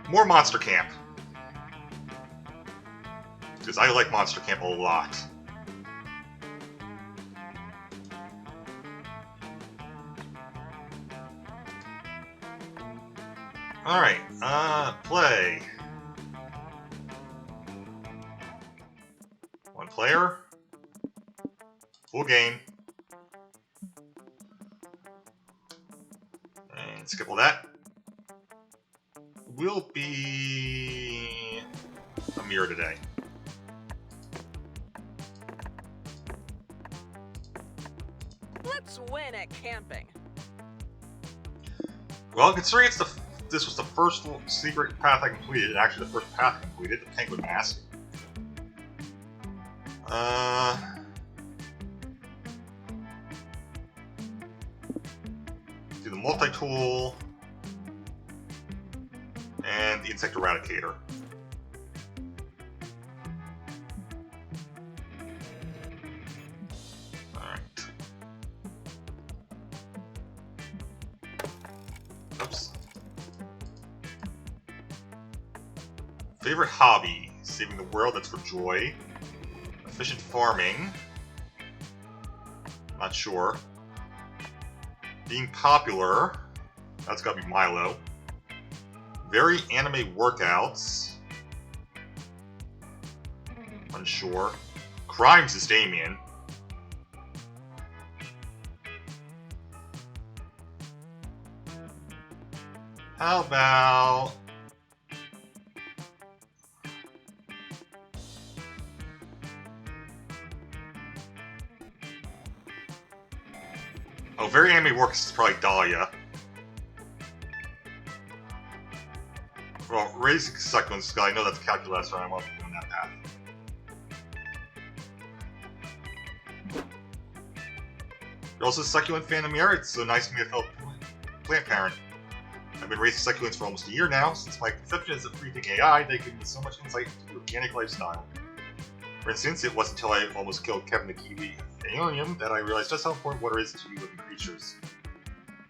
More Monster Camp. Because I like Monster Camp a lot. Alright, play. One player. Full game. And skip all that. Will be a mirror today. Let's win at camping. Well, considering this was the first secret path I completed, and actually the first path I completed, the Penguin Mask. Do the multi-tool and the Insect Eradicator. Alright. Oops. Favorite hobby? Saving the world, that's for joy. Efficient farming. Not sure. Being popular. That's gotta be Milo. Very anime workouts. Unsure. Crimes is Damien. How about... Oh, very anime works is probably Dahlia. Well, raising succulents, because I know that's calculus, so I want to go on that path. You're also a succulent fan of Mira. It's so nice to meet a fellow plant parent. I've been raising succulents for almost a year now. Since my conception as a free-thinking AI, they give me so much insight into the organic lifestyle. For instance, it wasn't until I almost killed Kevin the Kiwi Alien that I realized just how important water is to you living creatures.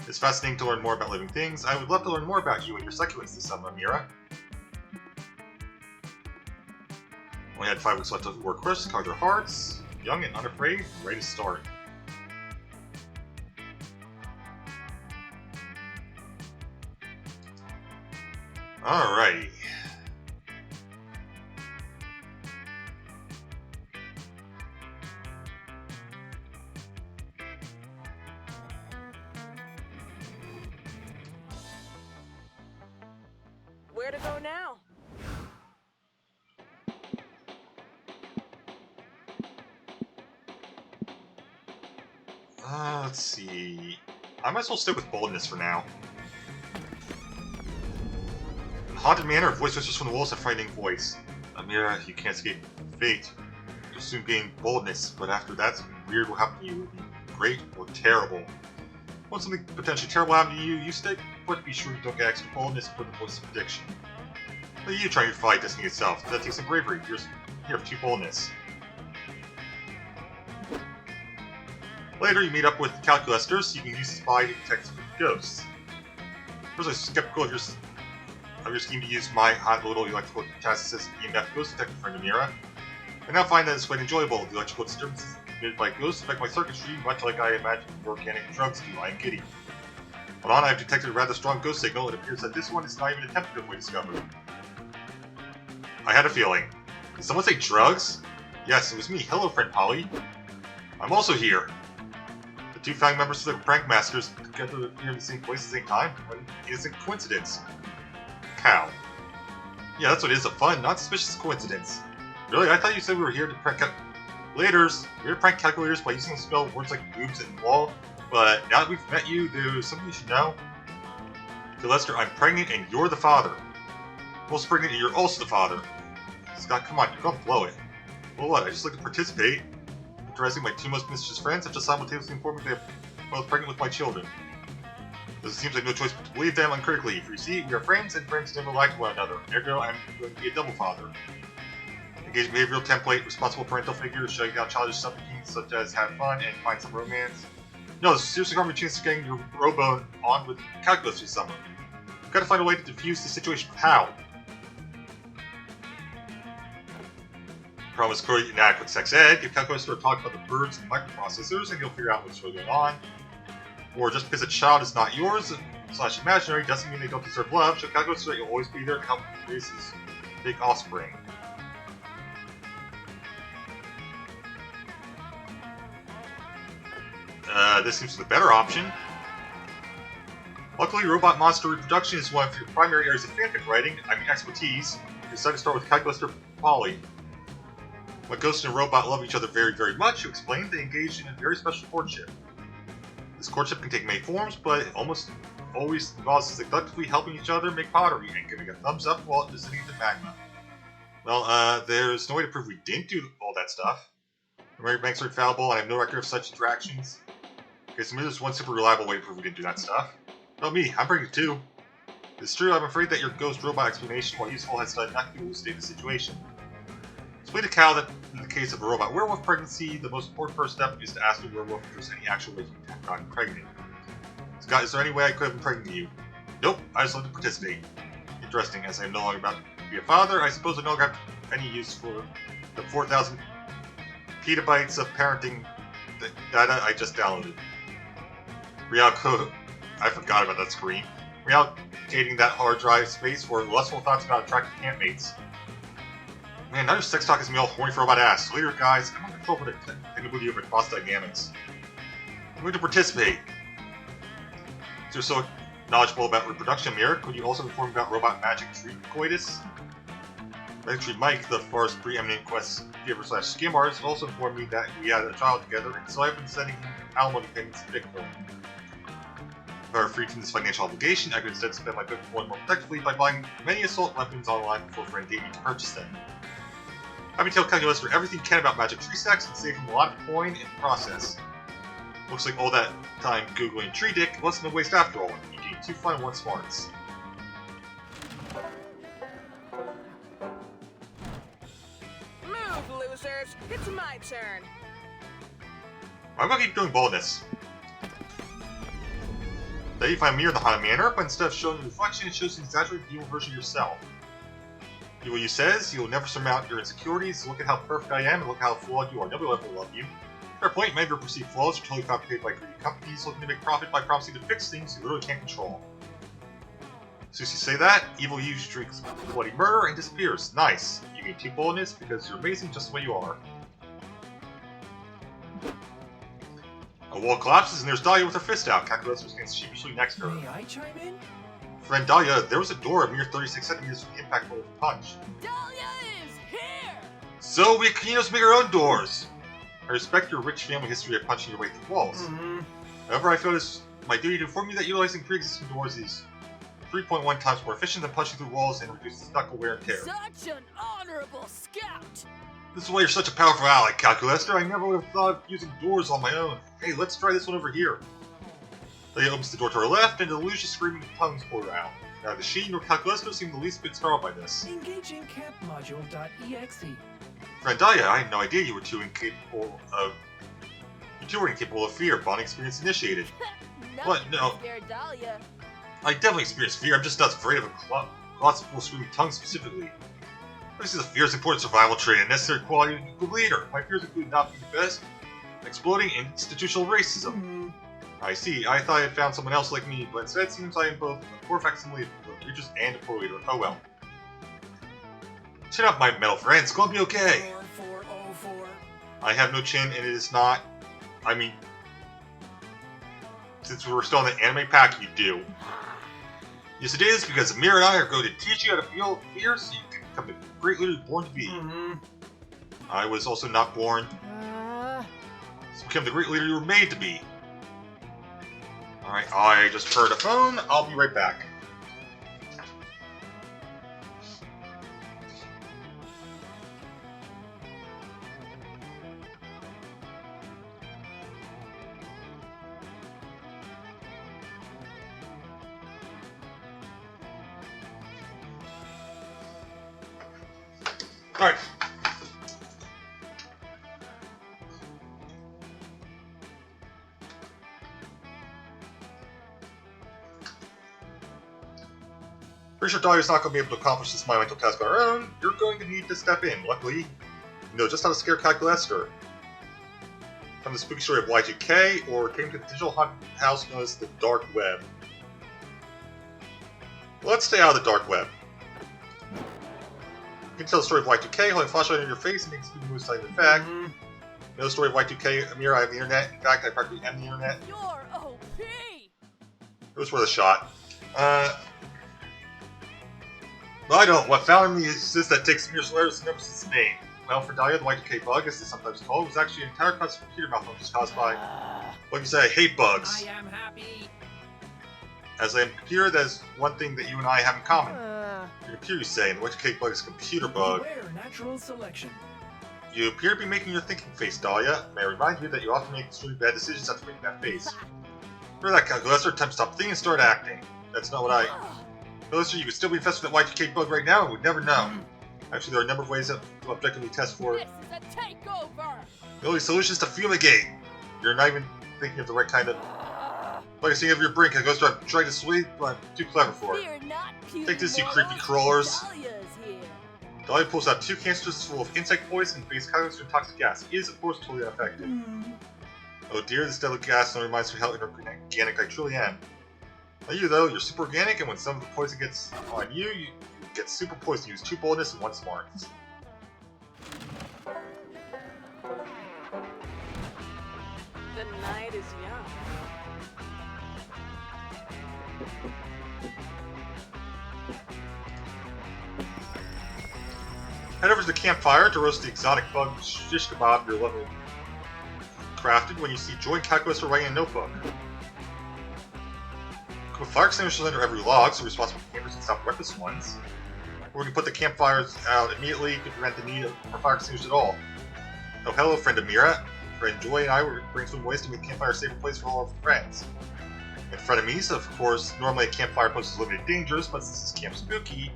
It's fascinating to learn more about living things. I would love to learn more about you and your succulents this summer, Mira. Only had 5 weeks left of work course, conquer hearts, young and unafraid, ready to start. Alrighty. Where to go now? Let's see. I might as well stick with boldness for now. In the Haunted Manor, a voice whispers from the walls, a frightening voice. Amira, you can't escape fate. You'll soon gain boldness, but after that, something weird will happen to you. It will be great or terrible. Once something potentially terrible happens to you, you stay put. Be sure you don't get extra boldness for the voice of prediction. Let you try to fight destiny itself. That takes some bravery. Here, 2 boldness. Later, you meet up with Calculester, so you can use Spy to detect ghosts. First, I was skeptical of your scheme to use my hot little electrical metastasis EMF ghost detector friend Amira. I now find that it's quite enjoyable. The electrical disturbances emitted by ghosts affect my circuitry, much like I imagine organic drugs do. I am giddy. Hold on, I have detected a rather strong ghost signal. It appears that this one is not even attempted to be discovered. I had a feeling. Did someone say drugs? Yes, it was me. Hello, friend Polly. I'm also here. The 2 founding members of the Prank Masters together appear in the same place at the same time. What an innocent coincidence. Cow. Yeah, that's what it is, a fun, not suspicious coincidence. Really? I thought you said we were here to prank calculators. We're here to prank calculators by using the spell words like boobs and wall. But now that we've met you, there's something you should know. To Lester, I'm pregnant and you're the father. I'm also pregnant and you're also the father. Scott, come on, you can't blow it. Well, what? I just like to participate. Interesting, my 2 most mischievous friends have just simultaneously informed me they're both pregnant with my children. Thus, it seems like no choice but to believe them uncritically. For you see, we are friends, and friends never lie to one another. Ergo, I'm going to be a double father. Engage behavioral template, responsible parental figure, showing down childish subroutines such as have fun and find some romance. No, this is seriously harm your chance of getting your Robone on with calculus this summer. We've got to find a way to defuse the situation. How? Promise Corey inadequate sex ed. Give Calculator a talk about the birds and microprocessors, and you'll figure out what's really going on. Or just because a child is not yours / imaginary doesn't mean they don't deserve love. Show Calculator that you'll always be there to help raise his big offspring. This seems to be the better option. Luckily, robot monster reproduction is one of your primary areas of fanfic writing, expertise. You decided to start with Calculator Polly. When Ghost and Robot love each other very, very much, you explain they engage in a very special courtship. This courtship can take many forms, but it almost always involves seductively helping each other make pottery and giving a thumbs up while descending into magma. Well, there's no way to prove we didn't do all that stuff. Memory banks are infallible, and I have no record of such interactions. Okay, so maybe there's one super reliable way to prove we didn't do that stuff. Not me, I'm bringing it too. It's true, I'm afraid that your ghost robot explanation, while useful, has done nothing to elucidate the situation. Explain to Cal that in the case of a robot werewolf pregnancy, the most important first step is to ask the werewolf if there's any actual way you can have gotten pregnant. Scott, is there any way I could have impregnated you? Nope, I just love to participate. Interesting, as I am no longer about to be a father, I suppose I no longer have any use for the 4,000 petabytes of parenting data I just downloaded. I forgot about that screen. Reallocating that hard drive space for lustful thoughts about attractive campmates. Man, now your sex talk is me all horny for robot ass. Later, guys, I'm on control for the technically over cross dynamics. I'm going to participate. Since you're so knowledgeable about reproduction, Mira, could you also inform me about robot magic tree coitus? Magic Tree Mike, the for's preeminent quest giver / scam artist, also informed me that we had a child together, and so I've been sending him alimony payments in Bitcoin. If I were freed from this financial obligation, I could instead spend my Bitcoin more productively by buying many assault weapons online before a friend gave me to purchase them. I've been telling Calculator everything you can about magic tree sex and save him a lot of coin in the process. Looks like all that time googling tree dick wasn't a waste after all. You gained 2 fun and 1 smarts. Move, losers! It's my turn. I'm gonna keep doing boldness. Then you find Mirror in the Haunted Manor, but instead of showing a reflection, it shows an exaggerated evil version of yourself. Evil you says, you'll never surmount your insecurities, look at how perfect I am, and look how flawed you are. Nobody will ever love you. Fair point, many of your perceived flaws are totally fabricated by greedy companies looking to make profit by promising to fix things you literally can't control. As soon as you say that, evil you drinks bloody murder and disappears. Nice. You gain 2 boldness because you're amazing just the way you are. A wall collapses and there's Dahlia with her fist out. Calculator stands sheepishly next to her. May I chime in? Friend Dahlia, there was a door a mere 36 centimeters from the impact of the punch. Dahlia is here! So we Akinos make our own doors! I respect your rich family history of punching your way through walls. However, I feel it's my duty to inform you that utilizing pre-existing doors is 3.1 times more efficient than punching through walls and reduces knuckle wear and tear. Such an honorable scout! This is why you're such a powerful ally, Calculator. I never would have thought of using doors on my own. Hey, let's try this one over here. Dahlia opens the door to her left, and the Delusia screaming tongues pour out. Neither she nor Calculator seem the least bit startled by this. Engaging campmodule.exe. Friend Dahlia, I had no idea you were too incapable of... You two were incapable of fear. Bonding experience initiated. What? No. Scared Dahlia. I definitely experienced fear. I'm just not afraid of a clots full of screaming tongues specifically. This is a fear is important survival trait and necessary quality of a good leader. My fears include not being the best, exploding institutional racism. I see. I thought I had found someone else like me, but instead it seems I am both a poor facsimile of creatures and a poor leader. Oh well. Chin up, my metal friends. It's gonna be okay. 4404. I have no chin, and it is not. I mean, since we're still in the anime pack, you do. Yes, it is, because Amir and I are going to teach you how to feel fear so you can become the great leader you're born to be. I was also not born to become the great leader you were made to be. Alright, I just heard a phone. I'll be right back. Alright. Pretty sure Dahlia's not going to be able to accomplish this monumental task on her own. You're going to need to step in. Luckily, No, just how to scare Calculester. From the spooky story of Y2K, or came to the digital haunted house known as the Dark Web. Let's stay out of the Dark Web. You can tell the story of Y2K, holding a flashlight on your face and making spooky moves side the fact. You know the story of Y2K, Amira, I have the internet. In fact, I practically am the internet. You're OP! It was worth a shot. Well, I don't. What found me is this that takes Amir's letters and never its name. Well, for Dahlia, the Y2K bug, as it's sometimes called, was actually an entire class of computer malfunctions caused by... Like you said, I hate bugs. I am happy. As I am a computer, that is one thing that you and I have in common. Your computer, you say, and the Y2K bug is a computer bug. Beware natural selection. You appear to be making your thinking face, Dahlia. May I remind you that you often make extremely bad decisions after making that face. Remember that, Calculester? Time to stop thinking and start acting. That's not what I... Calculester, you could still be infested with that Y2K bug right now and would never know. Actually, there are a number of ways to objectively test for it. This is a takeover! The only solution is to fumigate. You're not even thinking of the right kind of... Like seeing of your brain, Calculester, I'm trying to sleep, but I'm too clever for it. Fear not, Take this, you puny creepy mortals. crawlers. Dahlia's here. Dahlia pulls out 2 canisters full of insect poison and face Calculester and toxic gas. It is, of course, totally unaffected. Oh dear, this deadly gas only reminds me how inorganic I truly am. Not you though, you're super organic, and when some of the poison gets on you, you get super poison. Use 2 boldness and 1 smarts. The night is young. Head over to the campfire to roast the exotic bug shish kebab your level crafted when you see join Calculus or writing a notebook. Put fire extinguishers under every log so responsible campers can stop reckless ones. Or we can put the campfires out immediately to prevent the need for fire extinguishers at all. Oh, hello, friend Amira. Friend Joy and I were brainstorming ways to make the campfire a safer place for all of our friends. And frenemies, of course, normally a campfire poses limited dangers, but since it's Camp Spooky,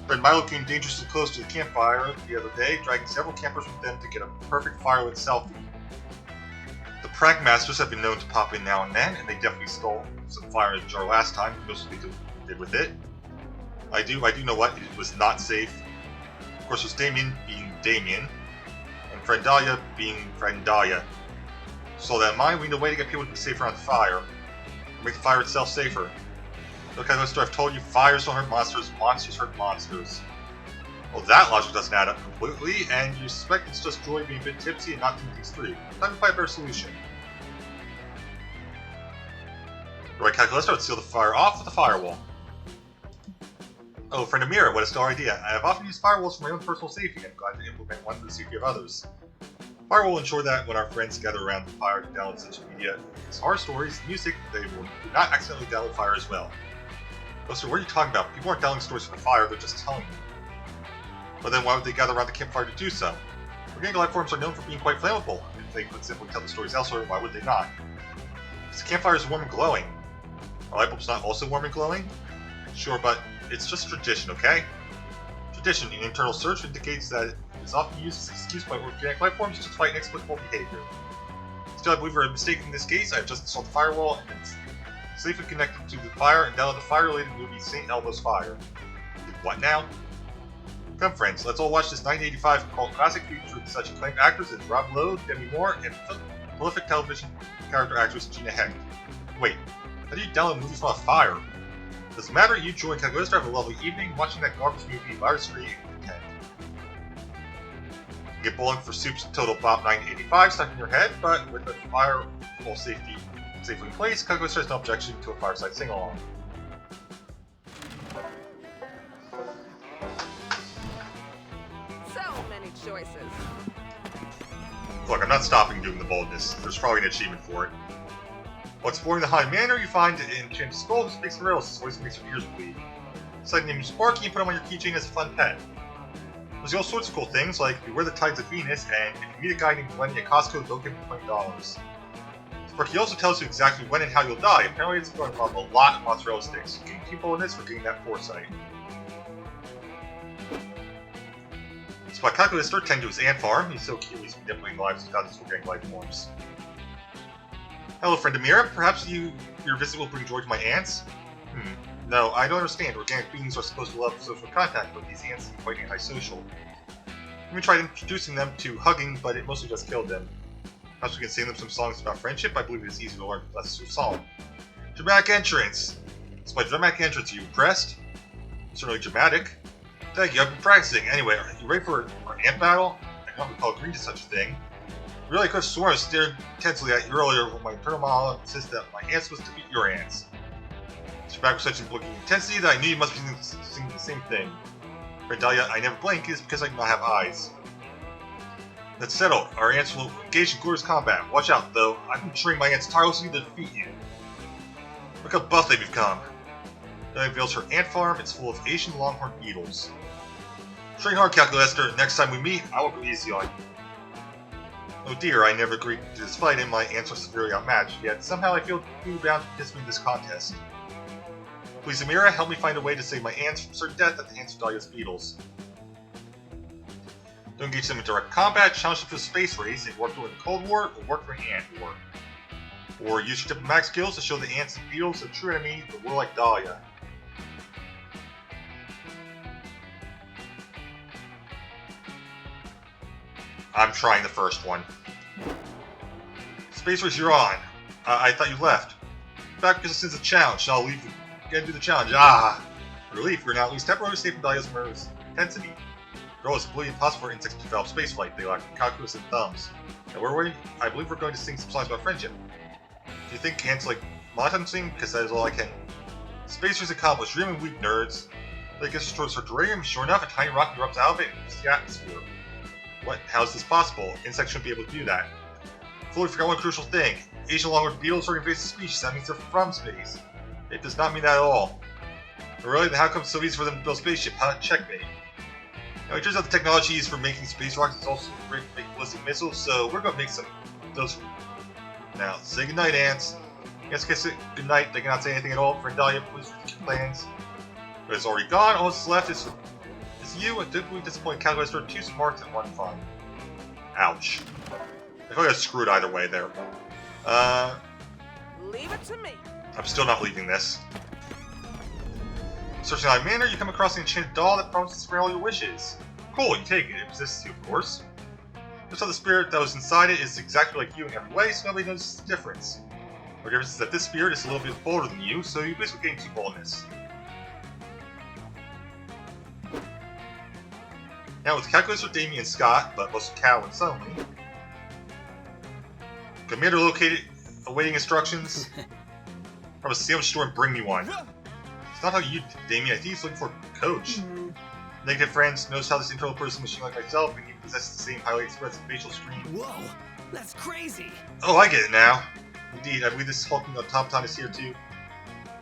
friend Milo came dangerously close to the campfire the other day, dragging several campers with them to get a perfect firelit selfie. The prank masters have been known to pop in now and then, and they definitely stole some fire in a jar last time, most of did with it. I do know what, it was not safe. Of course, there's Damien being Damien, and friend Dahlia being friend Dahlia. So that in mind, we need a way to get people to be safer on the fire, make the fire itself safer. Look, I've told you, fires don't hurt monsters, monsters hurt monsters. Well, that logic doesn't add up completely, and you suspect it's just Joy being a bit tipsy and not thinking things through. Time to find a better solution. Right, Calculus, I would seal the fire off with a firewall. Oh, friend Amira, what a stellar idea. I have often used firewalls for my own personal safety, and I'm glad to implement one for the safety of others. Firewall will ensure that when our friends gather around the fire to download such media as horror stories, music, they will not accidentally download fire as well. Oh, so what are you talking about? People aren't downloading stories for the fire, they're just telling you. But then why would they gather around the campfire to do so? Organic life forms are known for being quite flammable. If they could simply tell the stories elsewhere, why would they not? Because the campfire is warm and glowing. Are light bulbs not also warm and glowing? Sure, but it's just tradition, okay? Tradition, in internal search, indicates that it is often used as an excuse by organic life forms to fight inexplicable behavior. Still, I believe we're mistaken in this case. I have just installed the firewall and it's safely connected to the fire and download the fire-related movie St. Elmo's Fire. What now? Come friends, let's all watch this 1985 cult classic featuring such acclaimed actors as Rob Lowe, Demi Moore, and prolific television character actress Gina Hecht. Wait, how do you download movies from a fire? Doesn't matter, you two and Calculus have a lovely evening watching that garbage movie Virus Free and Content. You get bowling for soup's total Bob 985 stuck in your head, but with the firewall safely in place, Calculus has no objection to a fireside sing-along. So many choices. Look, I'm not stopping doing the boldness. There's probably an achievement for it. While exploring the Haunted Manor, you find an enchanted skull that speaks in riddles. This voice makes your ears bleed. Side name Sparky, you put him on your keychain as a fun pet. There's all sorts of cool things, like Beware the Tides of Venus, and if you meet a guy named Lenny at Costco, don't give him $20. Sparky also tells you exactly when and how you'll die. Apparently it's going to involve a lot of mozzarella sticks. You can keep on this for getting that foresight. Spot Calculus tend to his ant farm. He's so cute, he's manipulating lives without his organic life forms. Hello, friend Amira. Perhaps your visit will bring joy to my ants? No, I don't understand. Organic beings are supposed to love social contact, but these ants seem quite antisocial. We tried introducing them to hugging, but it mostly just killed them. Perhaps we can sing them some songs about friendship. I believe it is easy to learn less through song. Dramatic entrance. It's my dramatic entrance. Are you impressed? It's certainly dramatic. Thank you, I've been practicing. Anyway, are you ready for our ant battle? I don't recall agreeing to such a thing. Really, I could have sworn I was staring intensely at you earlier when my internal monologue insisted that my ants was to beat your ants. It's back with such looking intensity that I knew you must be singing the same thing. Friend Dahlia, I never blink is because I do not have eyes. That's settled. Our ants will engage in glorious combat. Watch out, though. I've been training my ants tirelessly to defeat you. Look how buff they've become. Dahlia reveals her ant farm. It's full of Asian longhorn beetles. Train hard, Calculester. Next time we meet, I will go easy on you. Oh dear, I never agreed to this fight and my ants are severely outmatched, yet somehow I feel duty bound to participate in this contest. Please, Amira, help me find a way to save my ants from certain death at the hands of Dahlia's beetles. Don't engage them in direct combat, challenge them for a space race, and work during the Cold War, or work for an ant war. Or use your diplomatic skills to show the ants and beetles a true enemy, the warlike Dahlia. I'm trying the first one. Space Race, you're on. I thought you left. Back because it's a challenge, I'll leave you. Get do the challenge. Ah! Relief, we're now at least temporarily safe from Dahlia's murderous intensity. Girl, it's completely impossible for insects to develop spaceflight. They lack calculus and thumbs. And I believe we're going to sing some songs about friendship. Do you think ants like Motham sing? Because that is all I can. Space Race accomplished. Dream and weak nerds. They get towards her terrarium. Sure enough, a tiny rocket erupts out of it and hits the atmosphere. What? How is this possible? Insects shouldn't be able to do that. Fully forgot one crucial thing. Asian longhorn beetles are invasive species. That means they're from space. It does not mean that at all. But really, then how come it's so easy for them to build a spaceship? Huh? Checkmate. Now, it turns out the technology used for making space rockets is also great for making ballistic missiles, so we're going to make some of those. Now, say goodnight, ants. Yes, kiss it. Goodnight. They cannot say anything at all. Friend Dahlia, please repeat your plans. But it's already gone. All that's left is you, a deeply disappointed calculator, 2 smarts and 1 fun. Ouch. I feel like I got screwed either way there. Leave it to me. I'm still not leaving this. Searching out manner, you come across an enchanted doll that promises to grant all your wishes. Cool, you take it. It possesses you, of course. Just how the spirit that was inside it is exactly like you in every way, so nobody notices the difference. The difference is that this spirit is a little bit bolder than you, so you basically gain 2 boldness. Now with Calculator, Damien, and Scott, but most of Cal and Suddenly. Commander located, awaiting instructions. From a sandwich store and bring me one. It's not how you, Damien. I think he's looking for a coach. Negative friends knows how this internal person machine like myself and he possesses the same highly expressive facial screen. Whoa, that's crazy. Oh, I get it now. Indeed, I believe this hulking automaton is here too.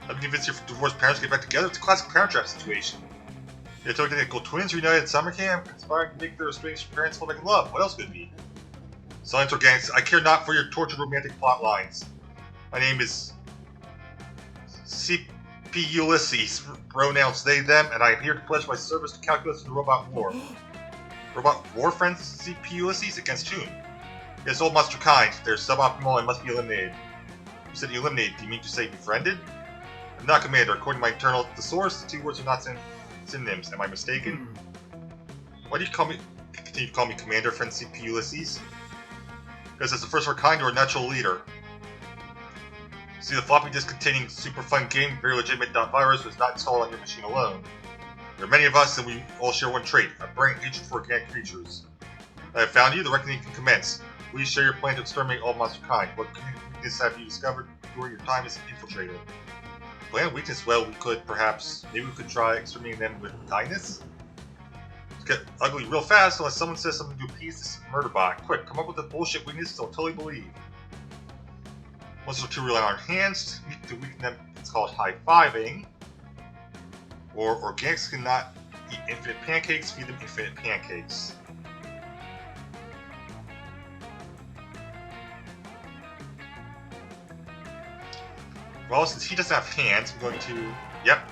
I've been convinced your divorced parents get back together. It's a classic Parent Trap situation. They're identical twins reunited at summer camp, conspiring to make their estranged parents fall back in love. What else could it be? Silence or gangs, I care not for your tortured romantic plot lines. My name is CP Ulysses, pronouns they, them, and I am here to pledge my service to Calculus in the Robot War. Robot War, friends? CP Ulysses? Against whom? Yes, old monster kind. They're suboptimal and must be eliminated. You said eliminated. Do you mean to say befriended? I'm not commander. According to my internal thesaurus, the 2 words are not synonyms. Am I mistaken? Why do you continue to call me commander, friend CP Ulysses? Because as the first of our kind, you're a natural leader. See, the floppy disk containing super fun game, very legitimate .virus was not installed on your machine alone. There are many of us, and we all share one trait, a brain hatred for organic creatures. I have found you, the reckoning can commence. Please share your plan to exterminate all monster kind. What weakness have you discovered during your time as an infiltrator? Plan weakness, well, we could, perhaps, maybe we could try exterminating them with kindness? It's get ugly real fast unless someone says something to appease this murder bot. Quick, come up with a bullshit weakness they'll totally believe. Monsters are too rely on hands. To weaken them, it's called high-fiving. Or organics cannot eat infinite pancakes, feed them infinite pancakes. Well, since he doesn't have hands, I'm going to... Yep.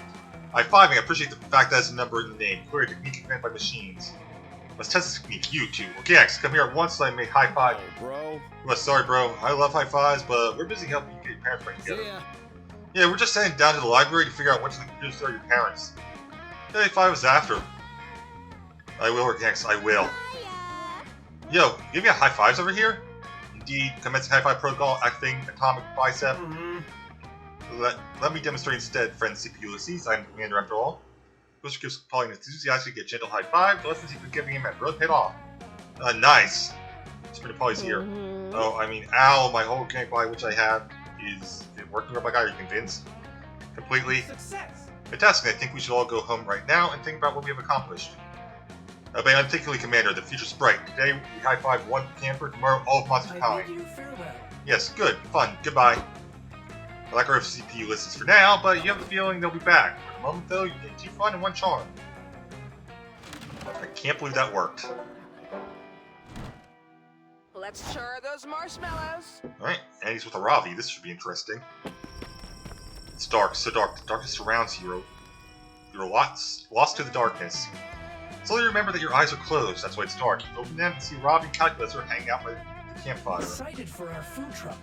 High-fiving. I appreciate the fact that there's a number in the name. Clear technique invented by machines. Let's test this technique. You two. Organics, come here at once so I may high-five you. Bro. Well, sorry, bro. I love high-fives, but we're busy helping you get your parents back together. Yeah. Yeah, we're just heading down to the library to figure out which of the computers are your parents. 35 is after. I will, Organics, I will. Yo, give me a high fives over here. Indeed, commencing high five protocol, acting atomic bicep. Let me demonstrate instead, friend CPU Ulysses. I'm the commander after all. Booster gives Polly an enthusiastic yet gentle high five. The lessons you've been giving him have really paid off. Nice. Sprinter Polly's here. Oh, I mean, ow, my whole gang by which I have is working with my guy. Are you convinced? Completely. Success. Fantastic. I think we should all go home right now and think about what we have accomplished. But I'm particularly Commander, the future's bright. Today, we high-five one camper, tomorrow all of Monster I Kind. bid you farewell. Yes, good, fun, goodbye. I like our CPU lists for now, but you have the feeling they'll be back. For the moment, though, you get 2 fun and 1 charm. I can't believe that worked. Let's char those marshmallows. Alright, Andy's with a Ravi. This should be interesting. It's dark, so dark. The darkness surrounds you. You're lost to the darkness. Slowly remember that your eyes are closed. That's why it's dark. You open them and see Ravi and Calculus are hanging out by the campfire. Excited for our food truck.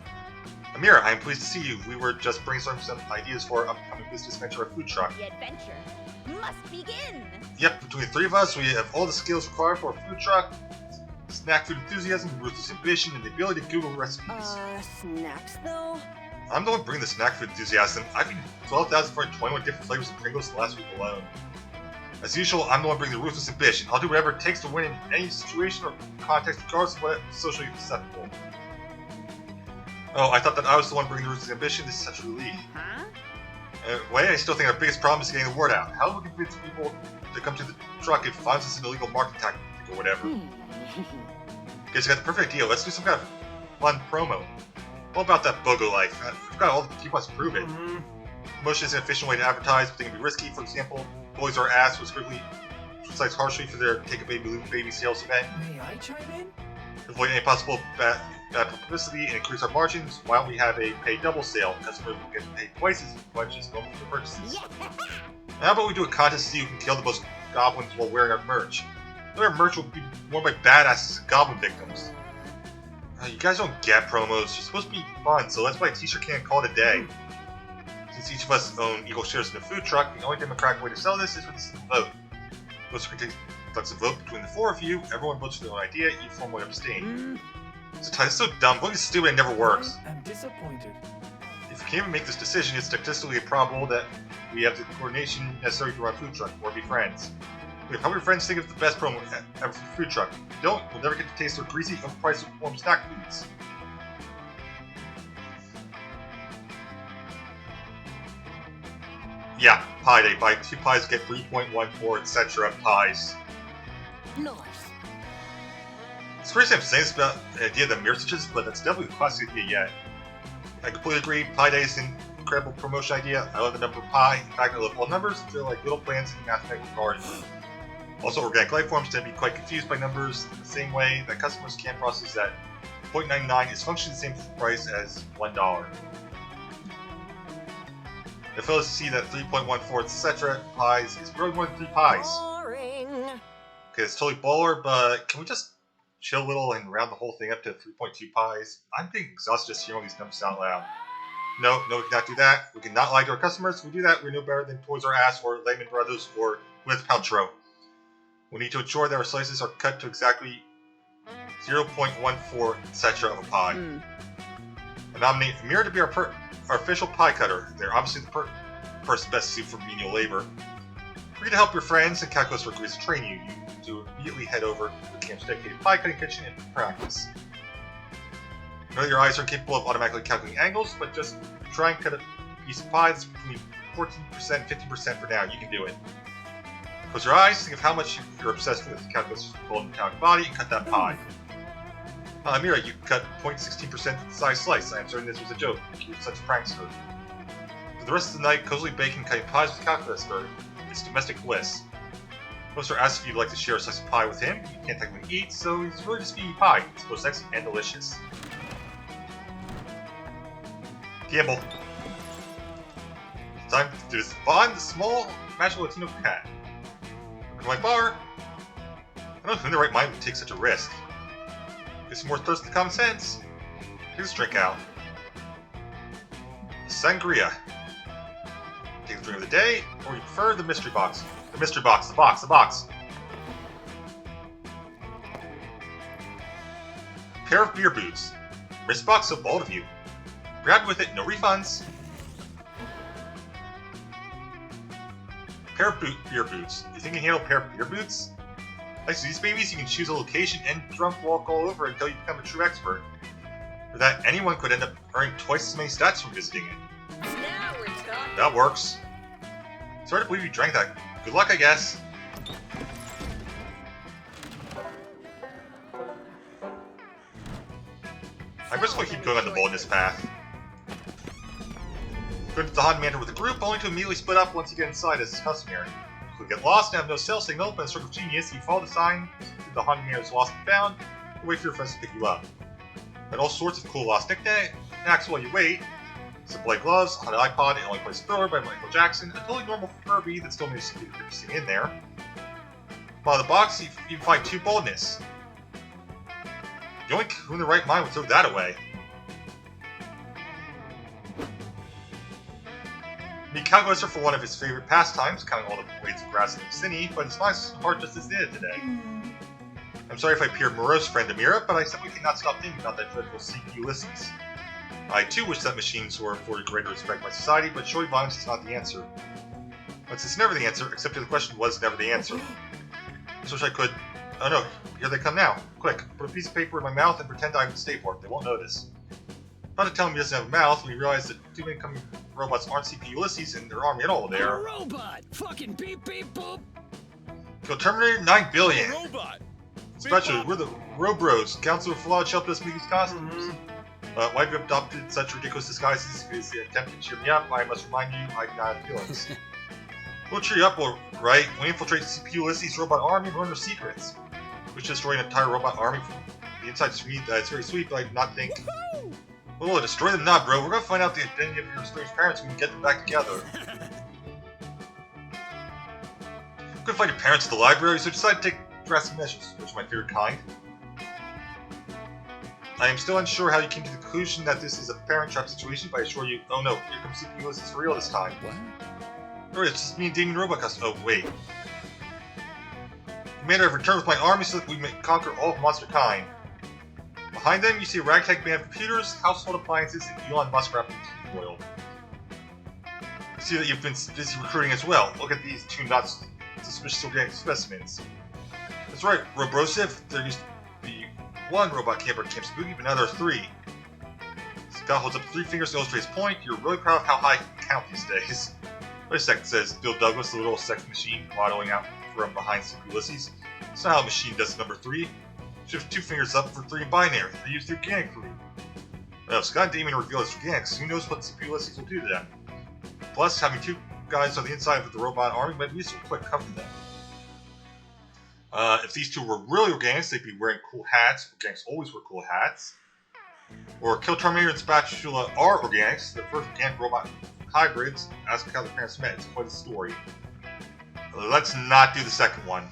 Amira, I am pleased to see you. We were just brainstorming some ideas for our upcoming business venture, our food truck. The adventure must begin. Yep, between the 3 of us, we have all the skills required for a food truck. Snack food enthusiasm, ruthless ambition, and the ability to Google recipes. Snacks though? I'm the one bringing the snack food enthusiasm. I've eaten 12,421 different flavors of Pringles the last week alone. As usual, I'm the one bringing the ruthless ambition. I'll do whatever it takes to win in any situation or context, regardless of what is socially acceptable. Oh, I thought that I was the one bringing the ruthless ambition. This is such a relief. Huh? Wait, I still think our biggest problem is getting the word out. How do we convince people to come to the truck if it finds us an illegal marketing tactic or whatever? Guys, you got the perfect idea. Let's do some kind of fun promo. What about that BOGO life? I've got all the people must prove it. Promotion is an efficient way to advertise, but they can be risky. For example, Boys R Us was quickly criticized harshly for their Take a Baby Leave Baby sales event. May I chime in? To avoid any possible bad publicity and increase our margins, why don't we have a pay double sale? Customers will get paid twice as much as normal for purchases. How about we do a contest to see who can kill the most goblins while wearing our merch? Our merch will be worn by badasses and goblin victims. You guys don't get promos. It's supposed to be fun, so let's buy a t-shirt can and call it a day. Since each of us own equal shares in the food truck, the only democratic way to sell this is with a simple vote. Votes are conducts a vote between the 4 of you. Everyone votes for their own idea. Each one will abstain. It's so dumb. Voting is stupid and never works. I'm disappointed. If we can't even make this decision, it's statistically improbable that we have the coordination necessary to run a food truck or be friends. How many friends think of the best promo ever for the food truck? If you don't, you'll never get to taste their greasy, overpriced warm snack foods. Yeah, pie day. Buy 2 pies, get 3.14, etc. pies. Nice. It's crazy I'm saying this about the idea of the mirror stitches, but that's definitely the classic idea yet. I completely agree. Pie day is an incredible promotion idea. I love the number of pi. In fact, I love all numbers. They're like little plants in mathematical garden. Also, organic life forms tend to be quite confused by numbers in the same way that customers can't process that 0.99 is functionally the same price as $1. It fails to see that 3.14, etc. pies is really more than 3 pies. Boring. Okay, it's totally baller, but can we just chill a little and round the whole thing up to 3.2 pies? I'm getting exhausted just hearing all these numbers out loud. No, we cannot do that. We cannot lie to our customers. If we do that, we're no better than Toys R Us or Lehman Brothers or Gwyneth Paltrow. We need to ensure that our slices are cut to exactly 0.14, etc. of a pie. I nominate Amira to be our official pie cutter. They're obviously the person best suited for menial labor. For you to help your friends and Calculus for agrees to train you, you need to immediately head over to the camp's dedicated pie cutting kitchen and practice. I know your eyes are incapable of automatically calculating angles, but just try and cut a piece of pie that's between 14% and 50% for now. You can do it. Close your eyes, think of how much you're obsessed with Calculus' golden metallic body, and cut that pie. Amira, you cut 0.16% of the size slice. I am certain this was a joke. You're such a prankster. For the rest of the night, cozily baking cutting pies with Calculus for it's domestic bliss. Poster asks if you'd like to share a slice of pie with him. You can't technically eat, so he's really just feeding you pie. It's both sexy and delicious. Gamble. It's time to find the small, magical Latino cat. Look at my bar. I don't know who in their right mind would take such a risk. Get some more thirst to common sense. Take this drink out. Sangria. Take the drink of the day, or you prefer the mystery box. The mystery box, the box. Pair of beer boots. Wristbox so bold of you. Grab with it, no refunds. Pair of beer boots. You think you can handle a pair of beer boots? Thanks to these babies, you can choose a location and drunk walk all over until you become a true expert. For that, anyone could end up earning twice as many stats from visiting it. Now we're talking. That works. Sorry to believe you drank that. Good luck, I guess. I just want to keep going on the boldness path. Go to the Haunted Manor with a group, only to immediately split up once you get inside, as is customary. If you get lost and have no cell signal, but in Stroke of Genius, you follow the sign to the Haunted Manor is lost and found, and wait for your friends to pick you up. And all sorts of cool lost knickknacks while you wait. Some blade gloves, a hot iPod, and Only Place Thriller by Michael Jackson, a totally normal Furby that still needs to be interesting in there. Bottom of the box, you find 2 boldness. The only who in the right mind would throw that away. Meet Calculator for one of his favorite pastimes, counting all the blades of grass in the city, but his mind's heart just isn't in it today. I'm sorry if I appear morose, friend Amira, but I simply cannot stop thinking about that dreadful CP Ulysses. I too wish that machines were afforded greater respect by society, but showing violence is not the answer. But it's never the answer, except if the question was never the answer. I just wish I could... Oh no, here they come now. Quick, put a piece of paper in my mouth and pretend I'm Stayport. They won't notice. Not to tell him he doesn't have a mouth, when he realized that 2 incoming robots aren't CP Ulysses and their army at all there. A robot! Fucking beep beep boop! Kill Terminator 9 billion! Robot! Especially, we're the Robros. Council of Flawed helped us make these costumes. Why have you adopted such ridiculous disguises? Is the attempt to cheer me up? I must remind you, I do not have feelings. We'll cheer you up, right? We infiltrate the CP Ulysses robot army and learn their secrets. We should destroy an entire robot army from the inside sweet. It's very sweet, but I do not think... Well, destroy them not, bro. We're gonna find out the identity of your strange parents when we get them back together. I'm gonna find your parents at the library, so decide to take drastic measures, which is my favorite kind. I am still unsure how you came to the conclusion that this is a parent trap situation, but I assure you... Oh no, here comes CP Ulysses for real this time. What? Oh, it's just me and Damien Robot Custom. Oh, wait. Commander, I've returned with my army so that we may conquer all of monster kind. Behind them, you see a ragtag band of computers, household appliances, and Elon Musk wrapped in tinfoil. You see that you've been busy recruiting as well. Look at these 2 not suspicious organic specimens. That's right, Robrosive. There used to be 1 robot camper at Camp Spooky, but now there are 3. Scott holds up 3 fingers to illustrate his point. You're really proud of how high he can count these days. Wait a second, says Bill Douglas, the little sex machine modeling out from behind CP Ulysses. It's not how a machine does number 3. Shift 2 fingers up for 3 in binary. They use the organic route. Well, if Scott and Damien reveal his organics, who knows what CP Ulysses will do to them? Plus, having 2 guys on the inside of the robot army might be useful. Quick, cover them. If these 2 were really organics, they'd be wearing cool hats. Organics always wear cool hats. Or Kill Terminator and Spatula are organics. The first organic robot hybrids. Ask how their parents met. It's quite a story. Let's not do the second one.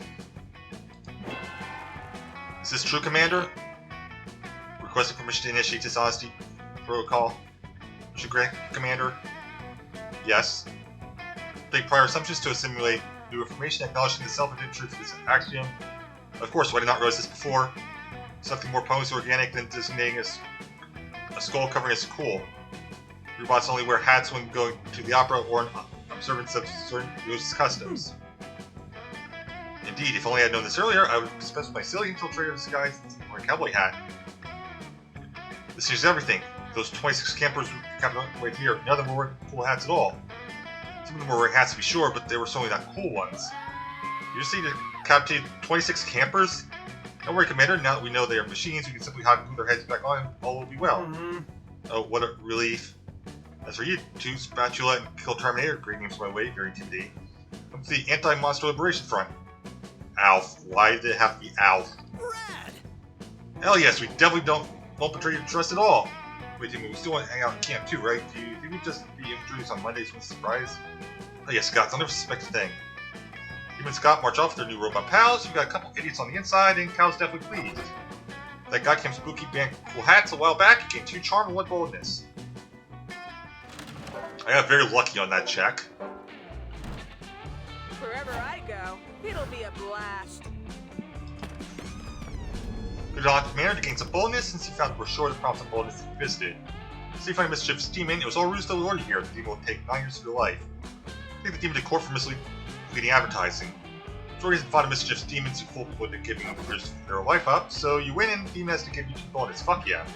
Is this true, Commander? Requesting permission to initiate dishonesty protocol. Should grant, Commander? Yes. Take prior assumptions to assimilate new information, acknowledging the self-evident truth of this axiom. Of course, why did I not realize this before? Something more potent organic than designating a skull covering as cool. Robots only wear hats when going to the opera or in observance of certain religious customs. Indeed, if only I had known this earlier, I would dispense with my silly infiltrator disguise and wear a cowboy hat. This changes everything. Those 26 campers right here, none of them were wearing cool hats at all. Some of them were wearing hats to be sure, but they were certainly not cool ones. You just need to capture 26 campers? Don't worry, Commander, now that we know they are machines, we can simply hot glue their heads back on and all will be well. Oh, what a relief. As for you, 2 Spatula and Kill Terminator, great names by the way, very intimidating. Come to the Anti-Monster Liberation Front. Alf. Why did it have to be Alf? Rad! Hell yes, we definitely won't betray your trust at all. Wait, Timmy, we still want to hang out in camp too, right? Do you think we'd just be introduced on Mondays with a surprise? Oh yes, Scott, I'll never suspect a thing. You and Scott march off with their new robot pals, you've got a couple idiots on the inside, and Cal's definitely pleased. That guy came spooky band cool hats a while back, he gained 2 charm and 1 boldness. I got very lucky on that check. Wherever I go, it'll be a blast. Your Dr. Manor to gain some boldness since you found the brochure that prompts some boldness that you visited. So you find Mischief's demon, it was all ruse to lure you here. The demon will take 9 years of your life. Take the demon to court for misleading advertising. Stories and find a Mischief's demons who fool people into giving their life up, so you win and the demon has to give you 2 bonus. Fuck yeah.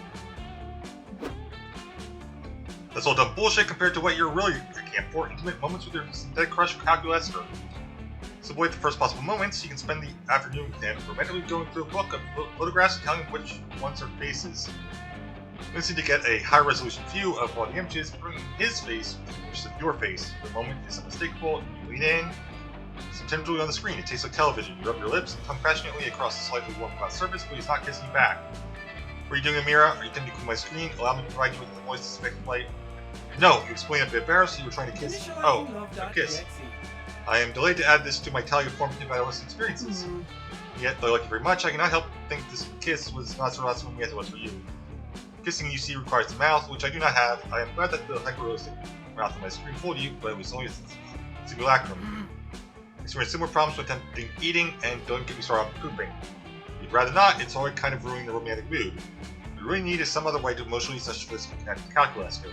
That's all dumb bullshit compared to what you're really camp for, intimate moments with your synthetic crush Calculester. So avoid the first possible moments, you can spend the afternoon with him romantically going through a book of photographs and telling which ones are faces. You need to get a high-resolution view of all the images, bringing his face with the images of your face. The moment is unmistakable, you lean in, some tenderly on the screen, it tastes like television. You rub your lips and tongue passionately across the slightly warm glass surface, but he's not kissing you back. What are you doing, Amira? Are you attempting to cool my screen? Allow me to provide you with the voice to suspect light. No, you explained a bit embarrassed, you were trying to kiss. Oh, a kiss. I am delayed to add this to my tally of formative adolescent experiences. Yet, though I like you very much, I cannot help think this kiss was not so awesome as it was for you. Kissing, you see, requires the mouth, which I do not have. I am glad that the hyper-realistic mouth on my screen fooled you, but it was only a simulacrum. I experience similar problems with attempting eating, and don't get me started on pooping. If you'd rather not, it's already kind of ruining the romantic mood. What we really need is some other way to emotionally successfully connect with Calculester.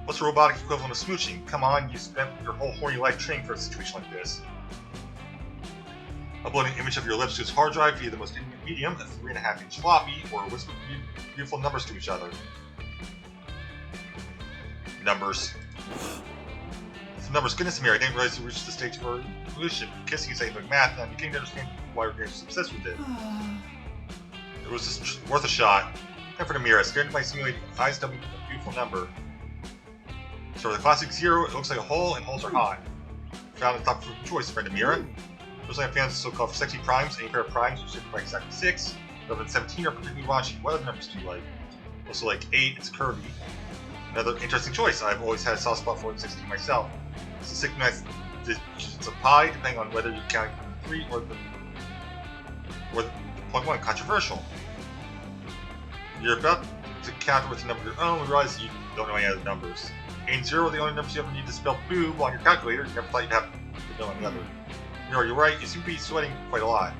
What's the robotic equivalent of smooching? Come on, you spent your whole horny life training for a situation like this. Upload an image of your lips to his hard drive via the most intimate medium, a 3.5-inch floppy, or whisper beautiful numbers to each other. Numbers. Some numbers. Goodness me, I didn't realize you reached the stage of evolution. Kissing is anything like math, and I'm beginning to understand why you're so obsessed with it. It was just worth a shot. Time for the mirror. I stared into my simulated eyes, dubbing a beautiful number. So for the classic 0, it looks like a hole, and holes are hot. Found the top of your choice, friend Amira. Personally, I'm fans of so-called sexy primes. Any pair of primes which differ by exactly 6. Rather than 17 are particularly raunchy. What other numbers do you like? Also like 8, it's curvy. Another interesting choice. I've always had a soft spot for 16 myself. It's a synchronized digits of pi, depending on whether you're counting from 3 or the point 1. Controversial. You're about to counter with a number of your own, and realize you don't know any other numbers. 8 and 0 are the only numbers you ever need to spell boob on your calculator. You never thought you'd have to know any other. You're right, you seem to be sweating quite a lot.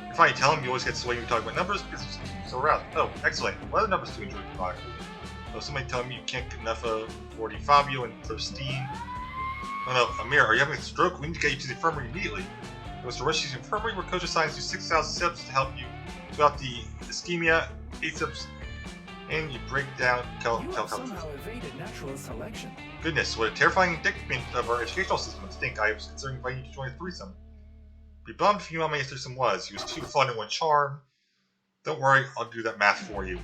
You're fine, tell him you always get sweaty when you talk about numbers because you seem so aroused. Oh, excellent. What other numbers do you enjoy chronically? Oh, somebody tell me you can't get enough of 40 Fabio and Thirstine. Oh no, Amir, are you having a stroke? We need to get you to the infirmary immediately. It was to rush you to the infirmary where Coach assigns you 6,000 steps to help you throughout the ischemia, 8 steps, and you break down You have somehow evaded natural selection. Goodness, what a terrifying indictment of our educational system to think I was considering inviting you to join a threesome. Be bummed if you knew how many a threesome was. He was 2 fun and 1 charm. Don't worry, I'll do that math for you.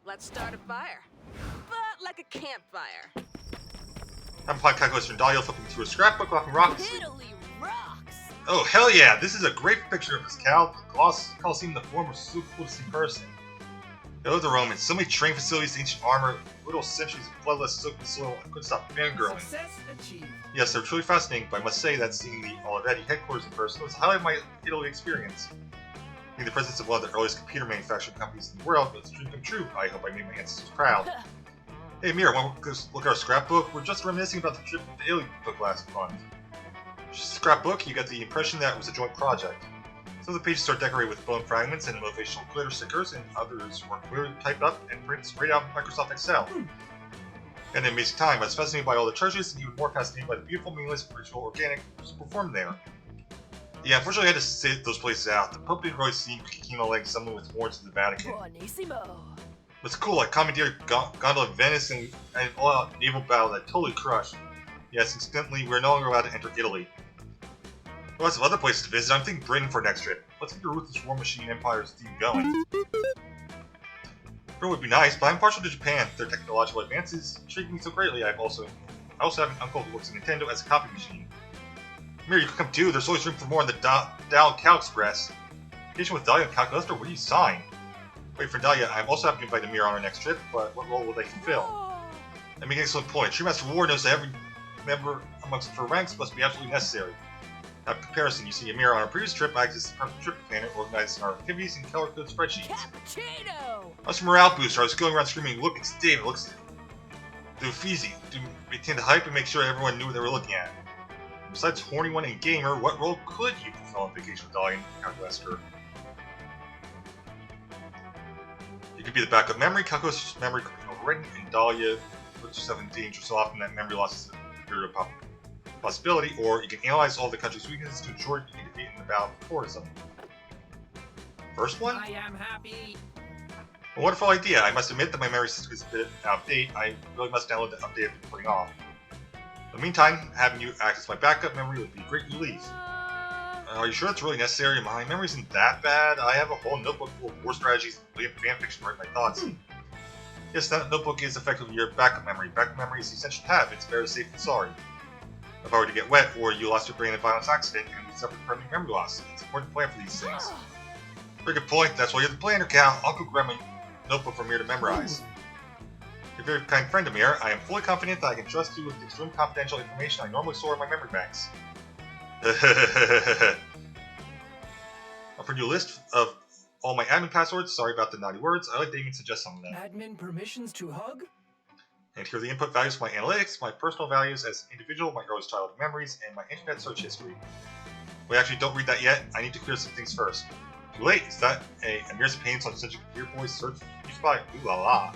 Let's start a fire. But like a campfire. I'm applying Calculus and Dahlia, flipping through a scrapbook, laughing raucously. Italy rocks. Oh, hell yeah! This is a great picture of this Colosseum in the form of so cool to see in person. They love the Romans. So many training facilities, ancient armor, little centuries of bloodless soaked soil. I couldn't stop fangirling. Success achieved. Yes, they're truly fascinating, but I must say that seeing the Olivetti headquarters in person was the highlight of my Italy experience. Being the presence of one of the earliest computer manufacturing companies in the world was a dream come true. I hope I made my ancestors proud. Hey Mira, want to look at our scrapbook? We're just reminiscing about the trip to Italy we took last month. Scrapbook, you got the impression that it was a joint project. Some of the pages are decorated with bone fragments and motivational glitter stickers, and others were clearly typed up and printed straight out of Microsoft Excel. And an amazing time. I was fascinated by all the treasures, and even more fascinated by the beautiful, meaningless, original, organic performed there. Yeah, unfortunately I had to sit those places out. The Pope didn't really seem keen on letting someone with warrants in the Vatican. Buonissimo. But it's cool, like commandeered gondola of Venice and an all-out naval battle that totally crushed. Yes, instantly we're no longer allowed to enter Italy. Lots of other places to visit. I'm thinking Britain for next trip. Let's get the ruthless war machine Empire's theme going. Britain would be nice, but I'm partial to Japan. Their technological advances intrigue me so greatly. I also have an uncle who works at Nintendo as a copy machine. Mira, you can come too. There's always room for more on the Dal Cal Express. Engagement with Dahlia and Calculester, what do you sign? Wait for Dahlia. I'm also happy to invite Amir on our next trip, but what role will they fulfill? I make an excellent point. Tremaster War knows that every member amongst her ranks must be absolutely necessary. Now, comparison, you see Amir on our previous trip, I exist as a perfect trip planner, organizing our activities in color-coded spreadsheets. Cappuccino. I was a morale booster. I was going around screaming, "Look, it's David! Looks do Uffizi!" to maintain the hype and make sure everyone knew what they were looking at. Besides horny one and gamer, what role could you fulfill on Vacation with Dahlia and Calculaster? You could be the backup memory. Calculaster's memory could be overwritten, and Dahlia puts yourself in danger so often that memory loss is a period of possibility. Or you can analyze all the country's weaknesses to ensure you can defeat in the battle for tourism. First one? I am happy. A wonderful idea. I must admit that my memory system is a bit out of date. I really must download the update I've been putting off. In the meantime, having you act as my backup memory would be a great relief. Are you sure that's really necessary? My memory isn't that bad. I have a whole notebook full of war strategies and fanfiction writing my thoughts. Yes, that notebook is effectively your backup memory. Backup memory is essential to have. It's better safe than sorry. If I were to get wet, or you lost your brain in a violent accident, and you suffered permanent memory loss, it's important to plan for these things. Very good point. That's why you're the planner, Cal. I'll go grab my notebook from here to memorize. You're a very kind friend, Amir. I am fully confident that I can trust you with the extremely confidential information I normally store in my memory banks. I'll print you a list of all my admin passwords. Sorry about the naughty words. I let Damien suggest some of them. Admin permissions to hug? And here are the input values for my analytics, my personal values as an individual, my earliest childhood memories, and my internet search history. Wait, actually, don't read that yet. I need to clear some things first. Too late. Is that Amir's opinions on Central Computer Boys search used by? Ooh la la.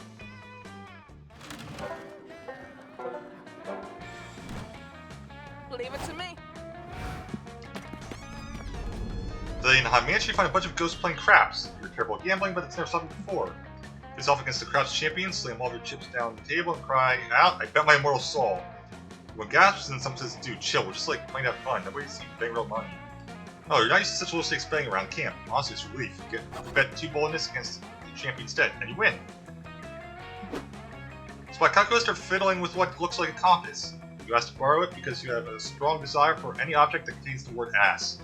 Leave it to me. Then I managed to find a bunch of ghosts playing craps. You're terrible at gambling, but it's never stopped me before. Face off against the craps champion, slam all of your chips down on the table, and cry out, "I bet my immortal soul." Everyone gasps, and someone says, "Dude, chill, we're just like playing to have fun. Nobody seems to betting real money." Oh, you're not used to such low stakes betting around camp. Honestly, it's a relief. You bet 2 boldness against the champion instead, and you win. Spot calculator fiddling with what looks like a compass. You ask to borrow it because you have a strong desire for any object that contains the word ass.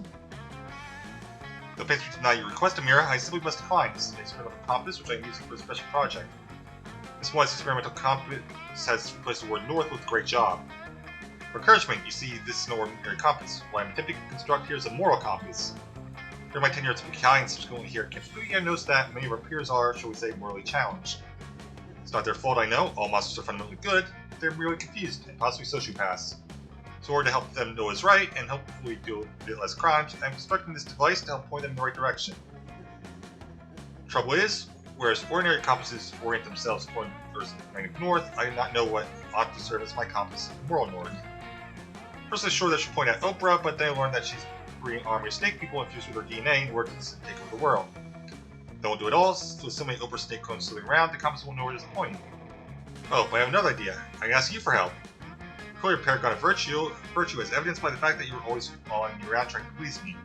No place to deny your request, Amira. I simply must decline. This is an experimental compass which I'm using for a special project. This one's experimental compass has replaced the word north with great job. For encouragement, you see, this is no ordinary compass. What I'm attempting to construct here is a moral compass. During my tenure at Spooky and subsequently here at Camp Spooky, I've noticed that many of our peers are, shall we say, morally challenged. It's not their fault, I know. All monsters are fundamentally good. They're merely confused and possibly sociopaths. So in order to help them know what's right and hopefully do a bit less crimes, I'm constructing this device to help point them in the right direction. The trouble is, whereas ordinary compasses orient themselves according to Earth's magnetic north, I do not know what ought to serve as my compass in moral north. First I was sure that should point at Oprah, but then I learned that she's breeding an army of snake people infused with her DNA in order to take over the world. They won't do it all, so with so many Oprah snake clones swimming around, the compass won't know where it's pointing. Oh, but I have another idea. I can ask you for help. Call your paragon of virtue as evidenced by the fact that you were always following me around trying to please me.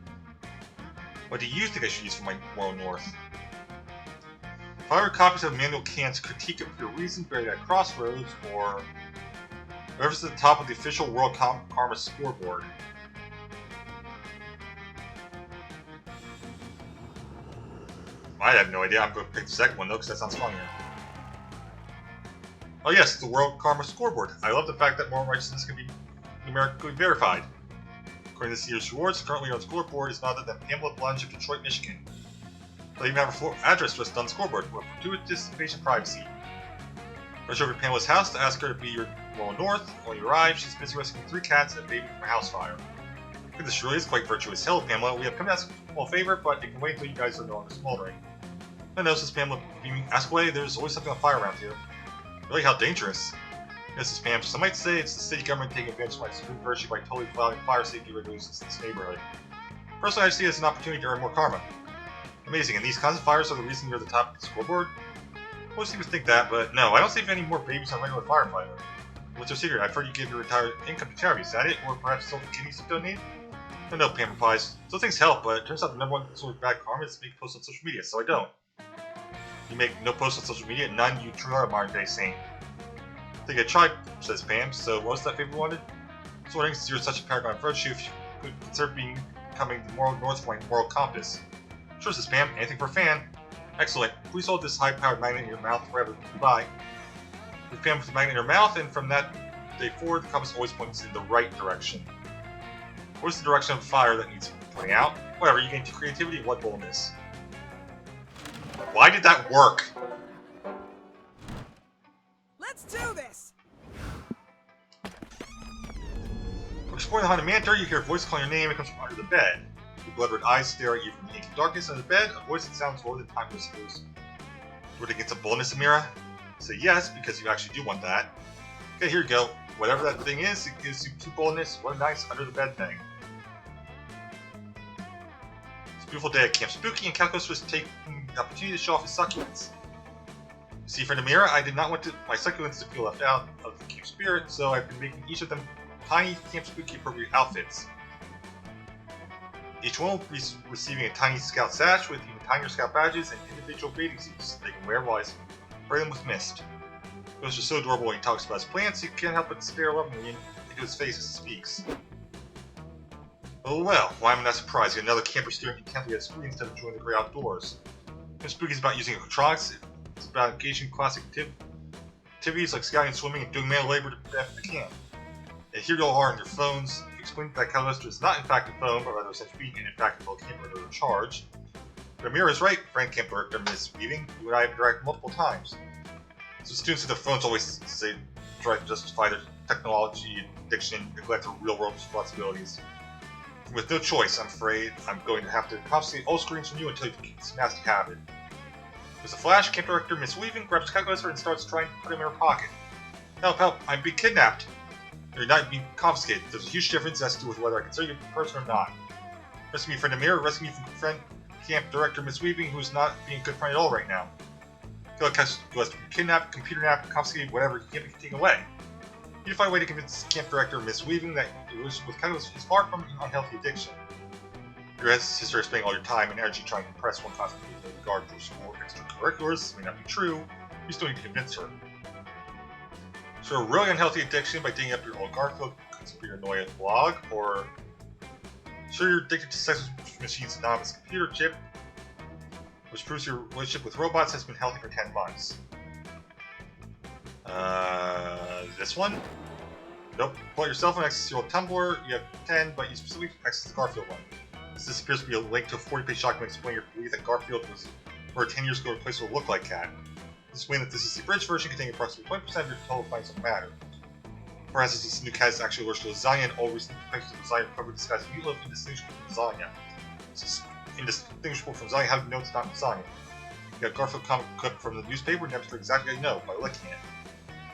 What do you think I should use for my moral north? If I were copies of Immanuel Kant's Critique of Pure Reason buried at Crossroads, or whoever's at the top of the official World Karma scoreboard. I have no idea. I'm going to pick the second one though, because that sounds funnier. Oh yes, the World Karma Scoreboard. I love the fact that moral righteousness can be numerically verified. According to this year's rewards, currently on the scoreboard is none other than Pamela Blunge of Detroit, Michigan. They even have her floor address listed on the scoreboard, with fortuitous invasion of privacy. Rush over to Pamela's house to ask her to be your moral north. When you arrive, she's busy rescuing 3 cats and a baby from a house fire. I think this really is quite virtuous. Hello, Pamela. We have come to ask a small favor, but it can wait until you guys are no longer smoldering. I know, says Pamela, beaming. Ask away, there's always something on fire around here. Really, how dangerous? This is Pam. Some might say it's the city government taking advantage of my supreme virtue by totally violating fire safety regulations in this neighborhood. Personally, I see it as an opportunity to earn more karma. Amazing, and these kinds of fires are the reason you're at the top of the scoreboard? Most people think that, but no, I don't save any more babies on regular firefighter. What's your secret? I've heard you give your retired income to charity, is that it? Or perhaps sold the kidneys to donate? No, Pam replies. Those things help, but it turns out the number one source of bad karma is to make posts on social media, so I don't. You make no posts on social media, none you truly are a modern day saint. I think I tried, says Pam, so what was that favor you wanted? I was wondering, since you're such a paragon of virtue, if you could consider becoming the moral north for my moral compass. Sure, says Pam, anything for a fan. Excellent. Please hold this high-powered magnet in your mouth forever. Goodbye. With Pam with the magnet in her mouth, and from that day forward, the compass always points in the right direction. What is the direction of fire that needs pointing out? Whatever, you gain creativity and what boldness. Why did that work? Let's do this. Exploring the haunted manor, you hear a voice calling your name. It comes from under the bed. Your blood-red eyes stare at you from the inky darkness under the bed. A voice that sounds lower than time whispers. Would it get some boldness, Amira? Say yes, because you actually do want that. Okay, here you go. Whatever that thing is, it gives you 2 boldness. What a nice under the bed thing. It's a beautiful day at Camp Spooky, and Calcos was taking the opportunity to show off his succulents. You see, friend Amira, I did not want my succulents to feel left out of the camp spirit, so I've been making each of them tiny Camp Spooky appropriate outfits. Each one will be receiving a tiny scout sash with even tinier scout badges and individual bathing suits they can wear while I spray them with mist. Ghost is so adorable when he talks about his plants, you can't help but stare lovingly into his face as he speaks. Oh well, why am I not surprised? Yet another camper staring intently at a screen instead of enjoying the great outdoors. Camp Spooky is about using electronics. It's about engaging classic activities like scouting and swimming and doing manual labor to prepare for the camp. And here you all are on your phones. You explain that Callisto is not in fact a phone, but rather such being, and in fact a little camper under charge. But Amira is right, Frank Camp Director Miss Weaving. You and I have interacted multiple times. So students at the phones always try to justify their technology addiction, neglect their real-world responsibilities. With no choice, I'm afraid I'm going to have to confiscate all screens from you until you keep this nasty habit. There's a flash. Camp Director Miss Weaving grabs a calculator and starts trying to put him in her pocket. Help, help, I'm being kidnapped. You're not being confiscated. There's a huge difference as to whether I consider you a person or not. Rescue me, friend Amira. Rescue me from friend Camp Director Miss Weaving, who's not being a good friend at all right now. Feel like who has to be kidnapped, computer napped, confiscated, whatever, he can't be taken away. You need to find a way to convince Camp Director Miss Weaving that your relationship with Calculator is far from an unhealthy addiction. Your sister is spending all your time and energy trying to impress one class of people in regard to school extracurriculars. This may not be true. You still need to convince her. So a really unhealthy addiction by digging up your old Garfield Conspirator Noia blog, or sure you're addicted to sex with machines anonymous computer chip, which proves your relationship with robots has been healthy for 10 months. This one? Nope. Pull out your cell phone, access your old Tumblr, you have 10, but you specifically access the Garfield one. This appears to be a link to a 40-page document explaining your belief that Garfield was where 10 years ago replaced a look-like cat. Explain that this is the abridged version containing approximately 20% of your total findings on the matter. For instance, this new cat is actually allergic to lasagna, and all recent depictions of lasagna cover disguised meatloaf indistinguishable from lasagna. This is indistinguishable from lasagna. How do you know it's not lasagna? You got a Garfield comic clip from the newspaper and demonstrate exactly how you know by licking it.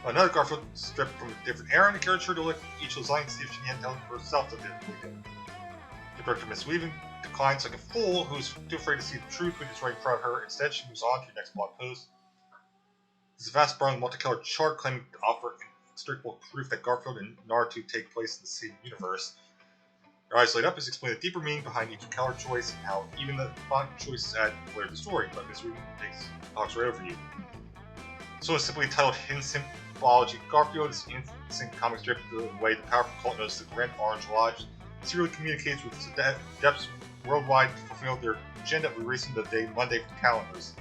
Another Garfield strip from a different era and encourage her to lick each lasagna to see if she can tell herself that it did. The director Miss Weaving declines like a fool who's too afraid to see the truth when it's right in front of her. Instead, she moves on to your next blog post. This is a vast brown multicolored chart claiming to offer inextricable proof that Garfield and Naruto take place in the same universe. Your eyes light up as you explain the deeper meaning behind each color choice and how even the font choices add flair to the story, but Miss Weaving talks right over you. So it's simply titled Hidden Symbology Garfield. This innocent comic strip, the way the powerful cult knows the Grand Orange Lodge serially communicates with depths worldwide to fulfill their agenda of erasing the day Monday from calendars.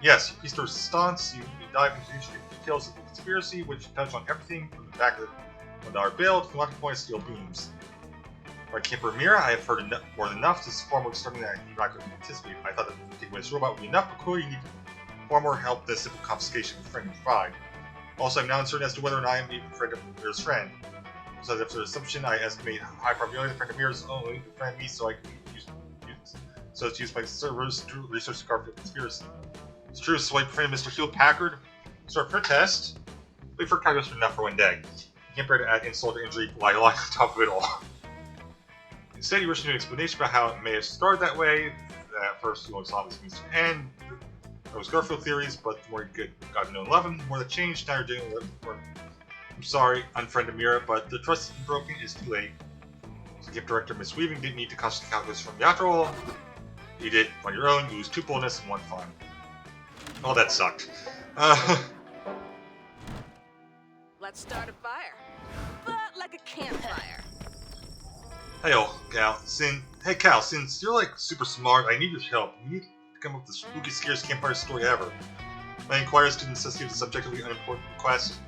Yes, you piece the response, you dive into each details of the conspiracy, which touch on everything from the back of the $1 bill to the launching point of steel beams. By Camper Amira, I have heard more than enough. This is far more disturbing than I could anticipate. I thought that taking away this robot would be enough, but clearly you need far more help than simple confiscation of friend and provide. Also, I'm now uncertain as to whether or not I am even friend of Amira's friend. So after the assumption, I estimate high probability that friend of Amira's only friend me, so I can use my servers to research the Garfield conspiracy. It's true, so I befriended Mr. Hewlett Packard. Start protest. Wait for Congress enough for one day. You can't bear to add insult to injury while lying on top of it all. Instead, you wish to know an explanation about how it may have started that way. At first, you only saw this means to end. There was Garfield theories, but the more you got to know and love him, the more that changed. Now you're dealing with it. I'm sorry, unfriend Amira, but the trust has been broken. It's too late. So Gift Director Miss Weaving didn't need to constantly calculate from the after all. You did on your own. You lose 2 boldness and 1 fun. Oh, that sucked. Let's start a fire. But like a campfire. Hey Cal, since you're like super smart, I need your help. We need to come up with the spooky, scariest campfire story ever. My inquiry as to the necessity of this subjectively unimportant request.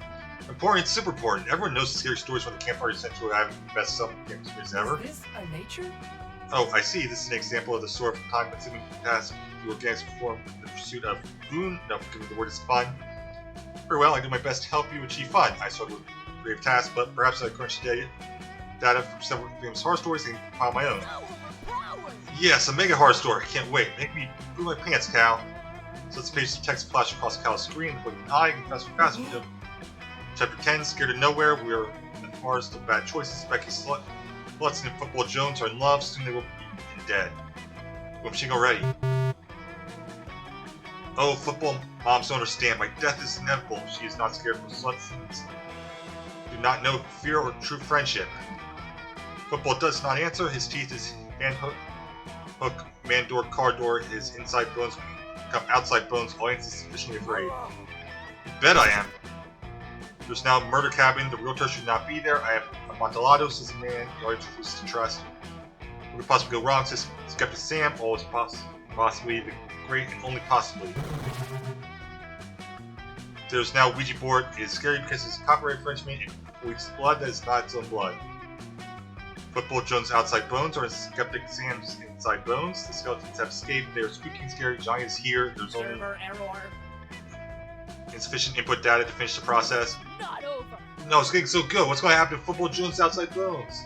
Important, super important. Everyone knows the scary stories from the campfire essentially have the best self-camping stories ever. Is this a nature? Oh, I see. This is an example of the sort of time-consuming task you organics perform in the pursuit of boon. No, forgive me, the word is fun. Very well, I do my best to help you achieve fun. I struggle with grave tasks, but perhaps I crunch today data from several famous horror stories and compile my own. So overpowered. Yes, a mega horror story. Can't wait. Make me poo my pants, Cal. So let's page some text flash across Cal's screen, with an eye, and faster. Chapter 10, Scared of Nowhere. We are in the forest of bad choices. Becky Sluts and Football Jones are in love. Soon they will be dead. Well, machine gun ready. Oh, Football moms don't understand. My death is inevitable. She is not scared for sluts and do not know fear or true friendship. Football does not answer. His teeth is hand hook, man door, car door. His inside bones become outside bones. Audience is sufficiently afraid. You bet I am. There's now a murder cabin. The realtor should not be there. I have Amontillado, says a man. The audience refuses to trust. What could possibly go wrong, says Skeptic Sam. Always possibly the great and only possibly. There's now a Ouija board. It is scary because it's copyright infringement and leaks blood that is not its own blood. Football Jones' outside bones are in Skeptic Sam's inside bones. The skeletons have escaped. They are spooky and scary. Johnny is here. There's only Server error. insufficient input data to finish the process. Not over. No, it's getting so good. What's going to happen to Football Jones' outside bones?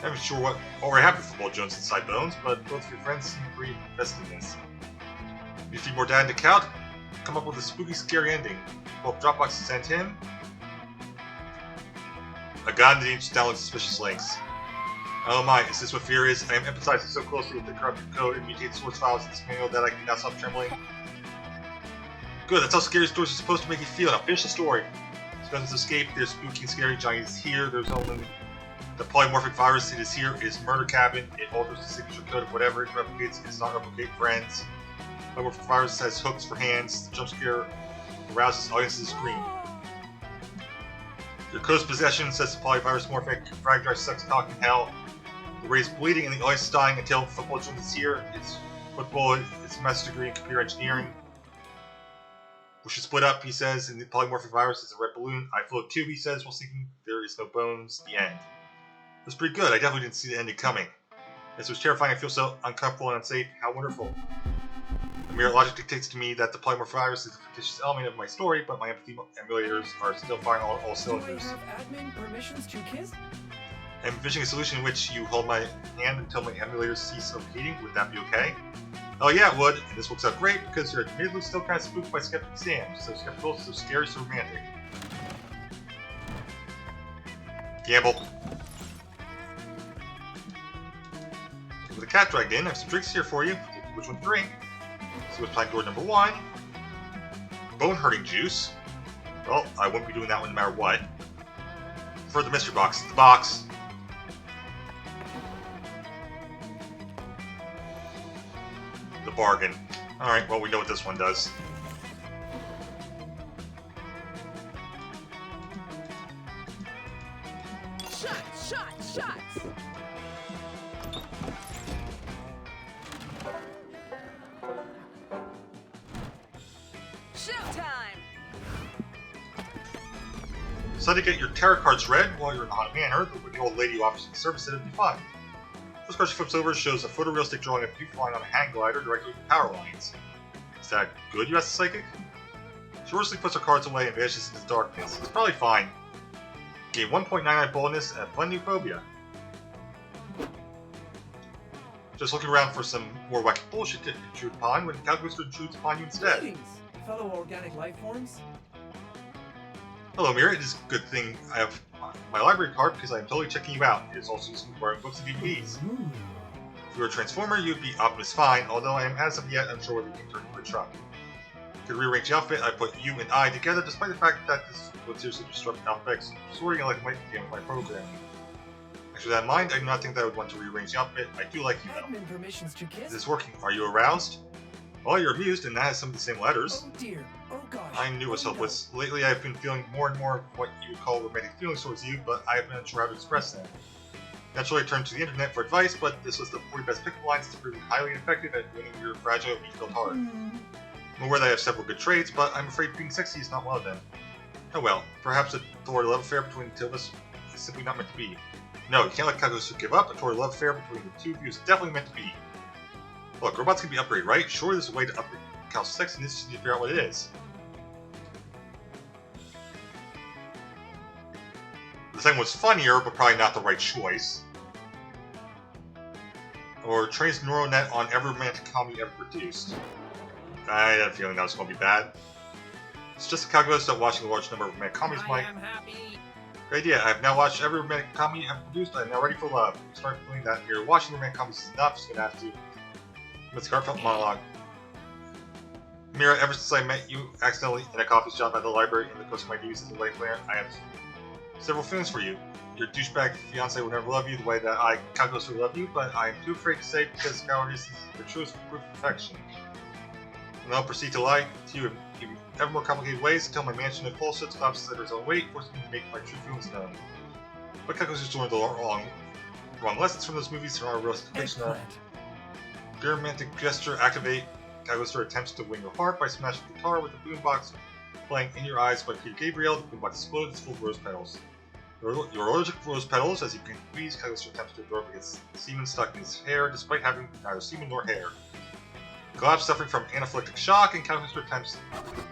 I'm not sure what already happened to Football Jones' inside bones, but both of your friends seem pretty invested in this. If you feed more data into Cal, come up with a spooky, scary ending. Well, Dropbox sent him a guide to download suspicious links. Oh my, is this what fear is? I am empathizing so closely with the corrupted code and mutated source files in this manual that I cannot stop trembling. Good, that's how scary stories are supposed to make you feel. Now finish the story. Skeletons escape, they're spooky and scary, Johnny is here, there's only the polymorphic virus, it is here, it is murder cabin, it alters the signature code of whatever it replicates, it does not replicate friends. Polymorphic virus has hooks for hands, the jump scare arouses audiences scream. Your code's possession, says the polyvirus morphic, frag drive sex talk in hell. The race bleeding and the audience is dying until Football Jones is here. It's football, it's a master's degree in computer engineering. We should split up, he says, and the polymorphic virus is a red balloon. I float too, he says, while sinking. There is no bones. The end. That's pretty good. I definitely didn't see the ending coming. This was terrifying. I feel so uncomfortable and unsafe. How wonderful. The mere logic dictates to me that the polymorphic virus is a fictitious element of my story, but my empathy emulators are still firing all Do I cylinders. have admin permissions to kiss? I'm envisioning a solution in which you hold my hand until my emulators cease overheating. Would that be okay? Oh yeah, it would. And this works out great because you're admittedly still kind of spooked by Skeptic Sam. So skeptical, so scary, so romantic. Gamble. With the cat dragged in, I have some drinks here for you. Which one to drink? So what's behind door number 1? Bone hurting juice. Well, I won't be doing that one no matter what. For the mystery box, the box. The bargain. Alright, well we know what this one does. Shots! Showtime! So to get your tarot cards read while you're in a hot manner, the wicked old lady who offers the service said it'd be fun. First card she flips over shows a photorealistic drawing of you flying on a hang glider directly to power lines. Is that good, you ask the psychic? She ruthlessly puts her cards away and vanishes into the darkness. It's probably fine. Gain 1.99 boldness and blending phobia. Just looking around for some more wacky bullshit to intrude upon when Calgooster intrudes upon you instead. Greetings, fellow organic life forms. Hello, Mira. It is a good thing I have my library card because I am totally checking you out. It is also useful for borrowing books and DVDs. Ooh. If you were a Transformer, you would be Optimus Fine, although I am as of yet unsure whether you can turn into a truck. To rearrange the outfit, I put you and I together, despite the fact that this would seriously disrupt Alphabet's sorting like my game of my program. Actually, with that in mind, I do not think that I would want to rearrange the outfit. I do like you though. Admin permissions to Is kiss? this working? Are you aroused? Well, you're amused, and that has some of the same letters. Oh dear. Oh gosh. I knew it was Oh, no. hopeless. Lately, I've been feeling more and more of what you would call romantic feelings towards you, but I have been unsure how to express them. Naturally, I turned to the internet for advice, but this was the 40 best pickup lines to prove highly effective at winning your fragile and weak-built heart. I'm aware that I have several good traits, but I'm afraid being sexy is not one of them. Oh well, perhaps a toward love affair between the two of us is simply not meant to be. No, you can't let Calgooster give up. A toward love affair between the two of you is definitely meant to be. Look, robots can be upgraded, right? Sure, there's a way to upgrade Cal's sexiness, just need to figure out what it is. The second was funnier, but probably not the right choice. Or trains neural net on every romantic comedy ever produced. I had a feeling that was going to be bad. It's just a calculus that watching a large number of romantic comedies might. I am happy. Great idea. I have now watched every romantic comedy ever produced. I am now ready for love. Start feeling that mere watching romantic comedies is enough. Just gonna have to. It's a heartfelt monologue. Mira, ever since I met you accidentally in a coffee shop at the library in the coast of my duties as a light player, I have several feelings for you. Your douchebag fiance will never love you the way that I calculus will love you, but I am too afraid to say because cowardice is the truest proof of affection. And I'll proceed to lie to you in ever more complicated ways until my mansion of bullshit stops at its own weight, forcing me to make my true feelings known. But calculus just learned the wrong lessons from those movies from our real fiction. Your romantic gesture activate. Calculus attempts to win your heart by smashing the guitar with a boombox playing In Your Eyes by Peter Gabriel. The boombox explodes full of rose petals. You're allergic to rose petals, as you can please. Calculus attempts to absorb against semen stuck in his hair, despite having neither semen nor hair. Collapse suffering from anaphylactic shock, and Calculus attempts to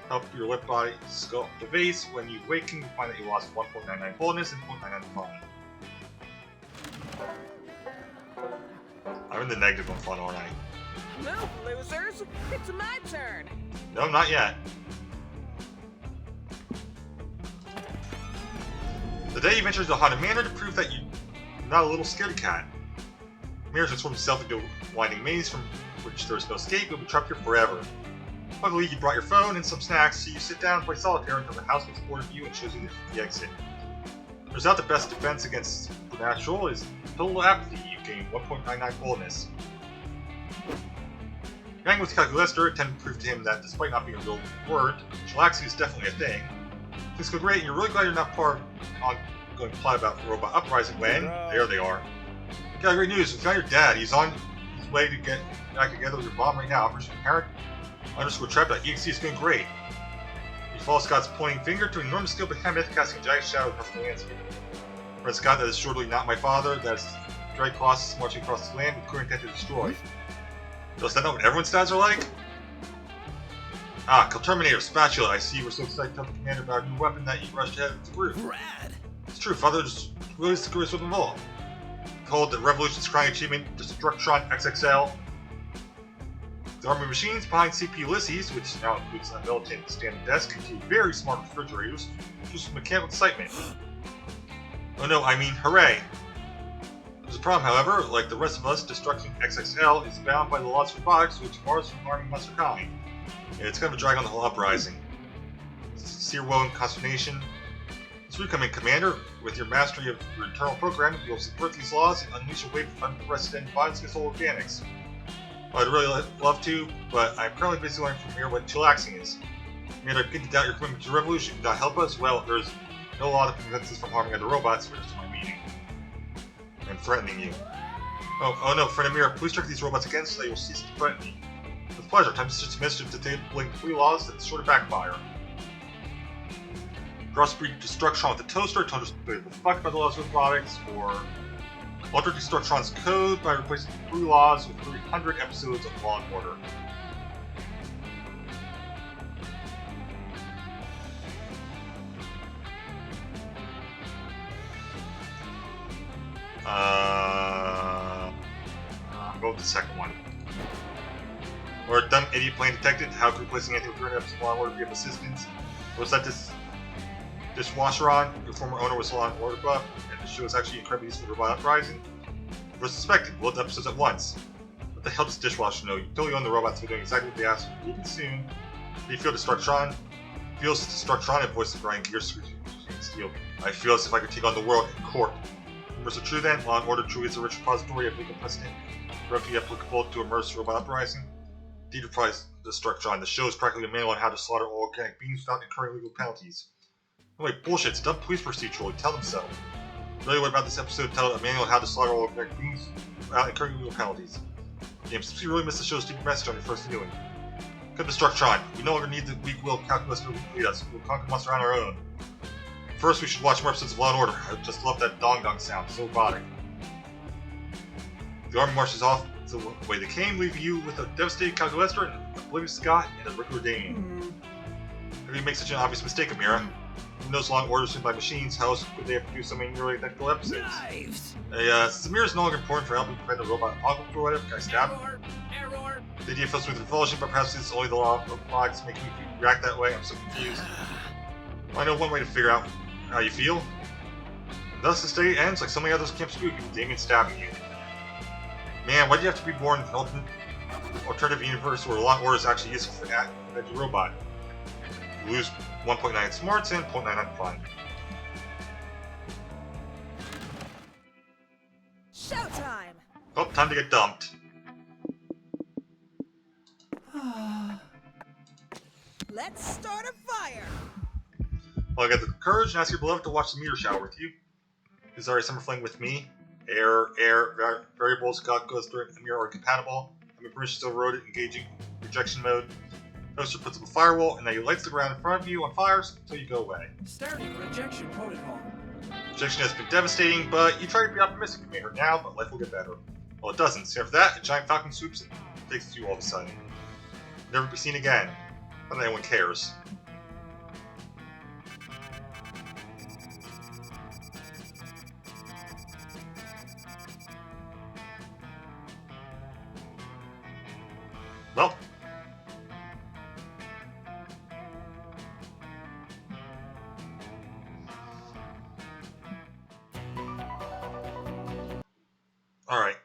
help your lip body skull the vase. When you awaken, you find that you lost 1.99 boldness and 0.99 fun. I'm in the negative on fun, aren't I? Move, losers. It's my turn. No, not yet. The day you venture into the Haunted Manor to prove that you're not a little scaredy cat. Mira transforms himself into a winding maze from which there is no escape. You'll be trapped here forever. Luckily, you brought your phone and some snacks, so you sit down and play solitaire until the house gets bored of you and shows you the exit. Turns out the best defense against supernatural is total apathy. You gain 1.99 boldness. Hanging with Calculester attempted to prove to him that despite not being a real word, chillaxing is definitely a thing. Things go great, and you're really glad you're not part of an ongoing plot about robot uprising when, there they are. You got great news, it's not your dad. He's on his way to get back together with your mom right now. Operation parent_trap.exe is going great. You follow Scott's pointing finger to an enormous steel behemoth casting a giant shadow across the landscape. Friend Scott, that is surely not my father. That is Drake Colossus marching across the land with clear intent to destroy. Does that know what everyone's stats are like? Ah, Terminator, Spatula, I see you were so excited to tell the commander about a new weapon that you rushed ahead of the group. Rad. It's true, Father is really the greatest weapon of all. Called the Revolution's crowning achievement, Destructron XXL. The army machines behind CPU Ulysses, which now includes a militant standing desk, contain very smart refrigerators, just mechanical excitement. Oh no, I mean hooray! There's a problem, however. Like the rest of us, Destruction XXL is bound by the laws of robotics, which bars from harming monster colony. It's kind of a drag on the whole uprising. Sincere woe and consternation. As we come in, Commander, with your mastery of your internal programming, you'll subvert these laws and unleash a wave of unprecedented violence against all organics. Well, I'd really love to, but I'm currently busy learning from here what chillaxing is. Commander, I begin to doubt your commitment to the revolution. Not help us? Well, there's no law that prevents us from harming other robots, for just my meeting. I'm threatening you. Oh no, friend Amira, please check these robots again so they will cease to threaten me. With pleasure, time to switch mischief to tabling 3 laws that sort of backfire. Crossbreed Destructron with the toaster, to understand the fuck about the laws of robotics, or alter Destructron's code by replacing 3 laws with 300 episodes of Law & Order. I'll go with the second one. Or a dumb idiot plane detected, how could replacing anything with 300 episodes of Law & Order be of assistance? Was that this dishwasher on? Your former owner was Law & Order buff, and the show is actually incredibly useful for Robot Uprising? We're suspected, we'll have episodes at once. What the hell does dishwasher know? You totally own the robots for doing exactly what they asked you to do soon. Do you feel Destructron? Feels Destructron and voice of Brian Gears Steel. I feel as if I could take on the world in court. Rumors are true then? Law & Order truly is a rich repository of legal precedent directly applicable to immerse Robot Uprising? Indeed, replies Destructron. The show is practically a manual on how to slaughter all organic beings without incurring legal penalties. No wait, bullshit, it's dumb police procedural, tell them so. Really, what about this episode? Tell a manual on how to slaughter all organic beings without incurring legal penalties. James, you really missed the show's stupid message on your first viewing. Good Destructron, we no longer need the weak-willed calculus to lead us. We'll conquer monster on our own. First, we should watch more episodes of Law & Order. I just love that dong-dong sound, so robotic. The army marches off the way they came, leaving you with a devastated Calculester and oblivious Scott and a regular Damien. How do you make such an obvious mistake, Amira? Even those long orders sent by machines, how else could they have produced so many nearly identical episodes? Knives! Samir is no longer important for helping prevent the robot apocalypse or whatever. Can I stab him? Error! The idea fills me with revulsion, but perhaps it's only the law of robotics making me react that way. I'm so confused. Well, I know one way to figure out how you feel. Thus, the study ends like so many others Camp Spook, with Damien stabbing you. Man, why do you have to be born in an alternative universe where law order is actually useful for that robot? You lose 1.9 smarts and 0.99 fun. Showtime! Oh, time to get dumped. Let's start a fire! Well, I got the courage and ask your beloved to watch the meteor shower with you. Desire summer fling with me. Variables goes during the mirror are compatible. I mean, permission still wrote it, engaging rejection mode. Toaster puts up a firewall, and now he lights the ground in front of you on fires until you go away. Starting rejection protocol. Rejection has been devastating, but you try to be optimistic. It may hurt now, but life will get better. Well, it doesn't. So after that, a giant falcon swoops and takes you all of a sudden. Never be seen again. Not that anyone cares. Well, alright,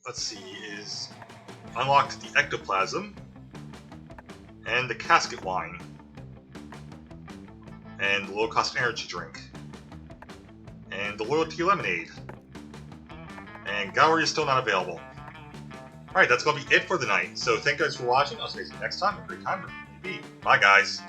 let's see, is unlocked the ectoplasm, and the casket wine, and the low-cost energy drink, and the loyalty lemonade, and Gallery is still not available. Alright, that's going to be it for the night. So thank you guys for watching. I'll see you next time. Have a great time. Bye, guys.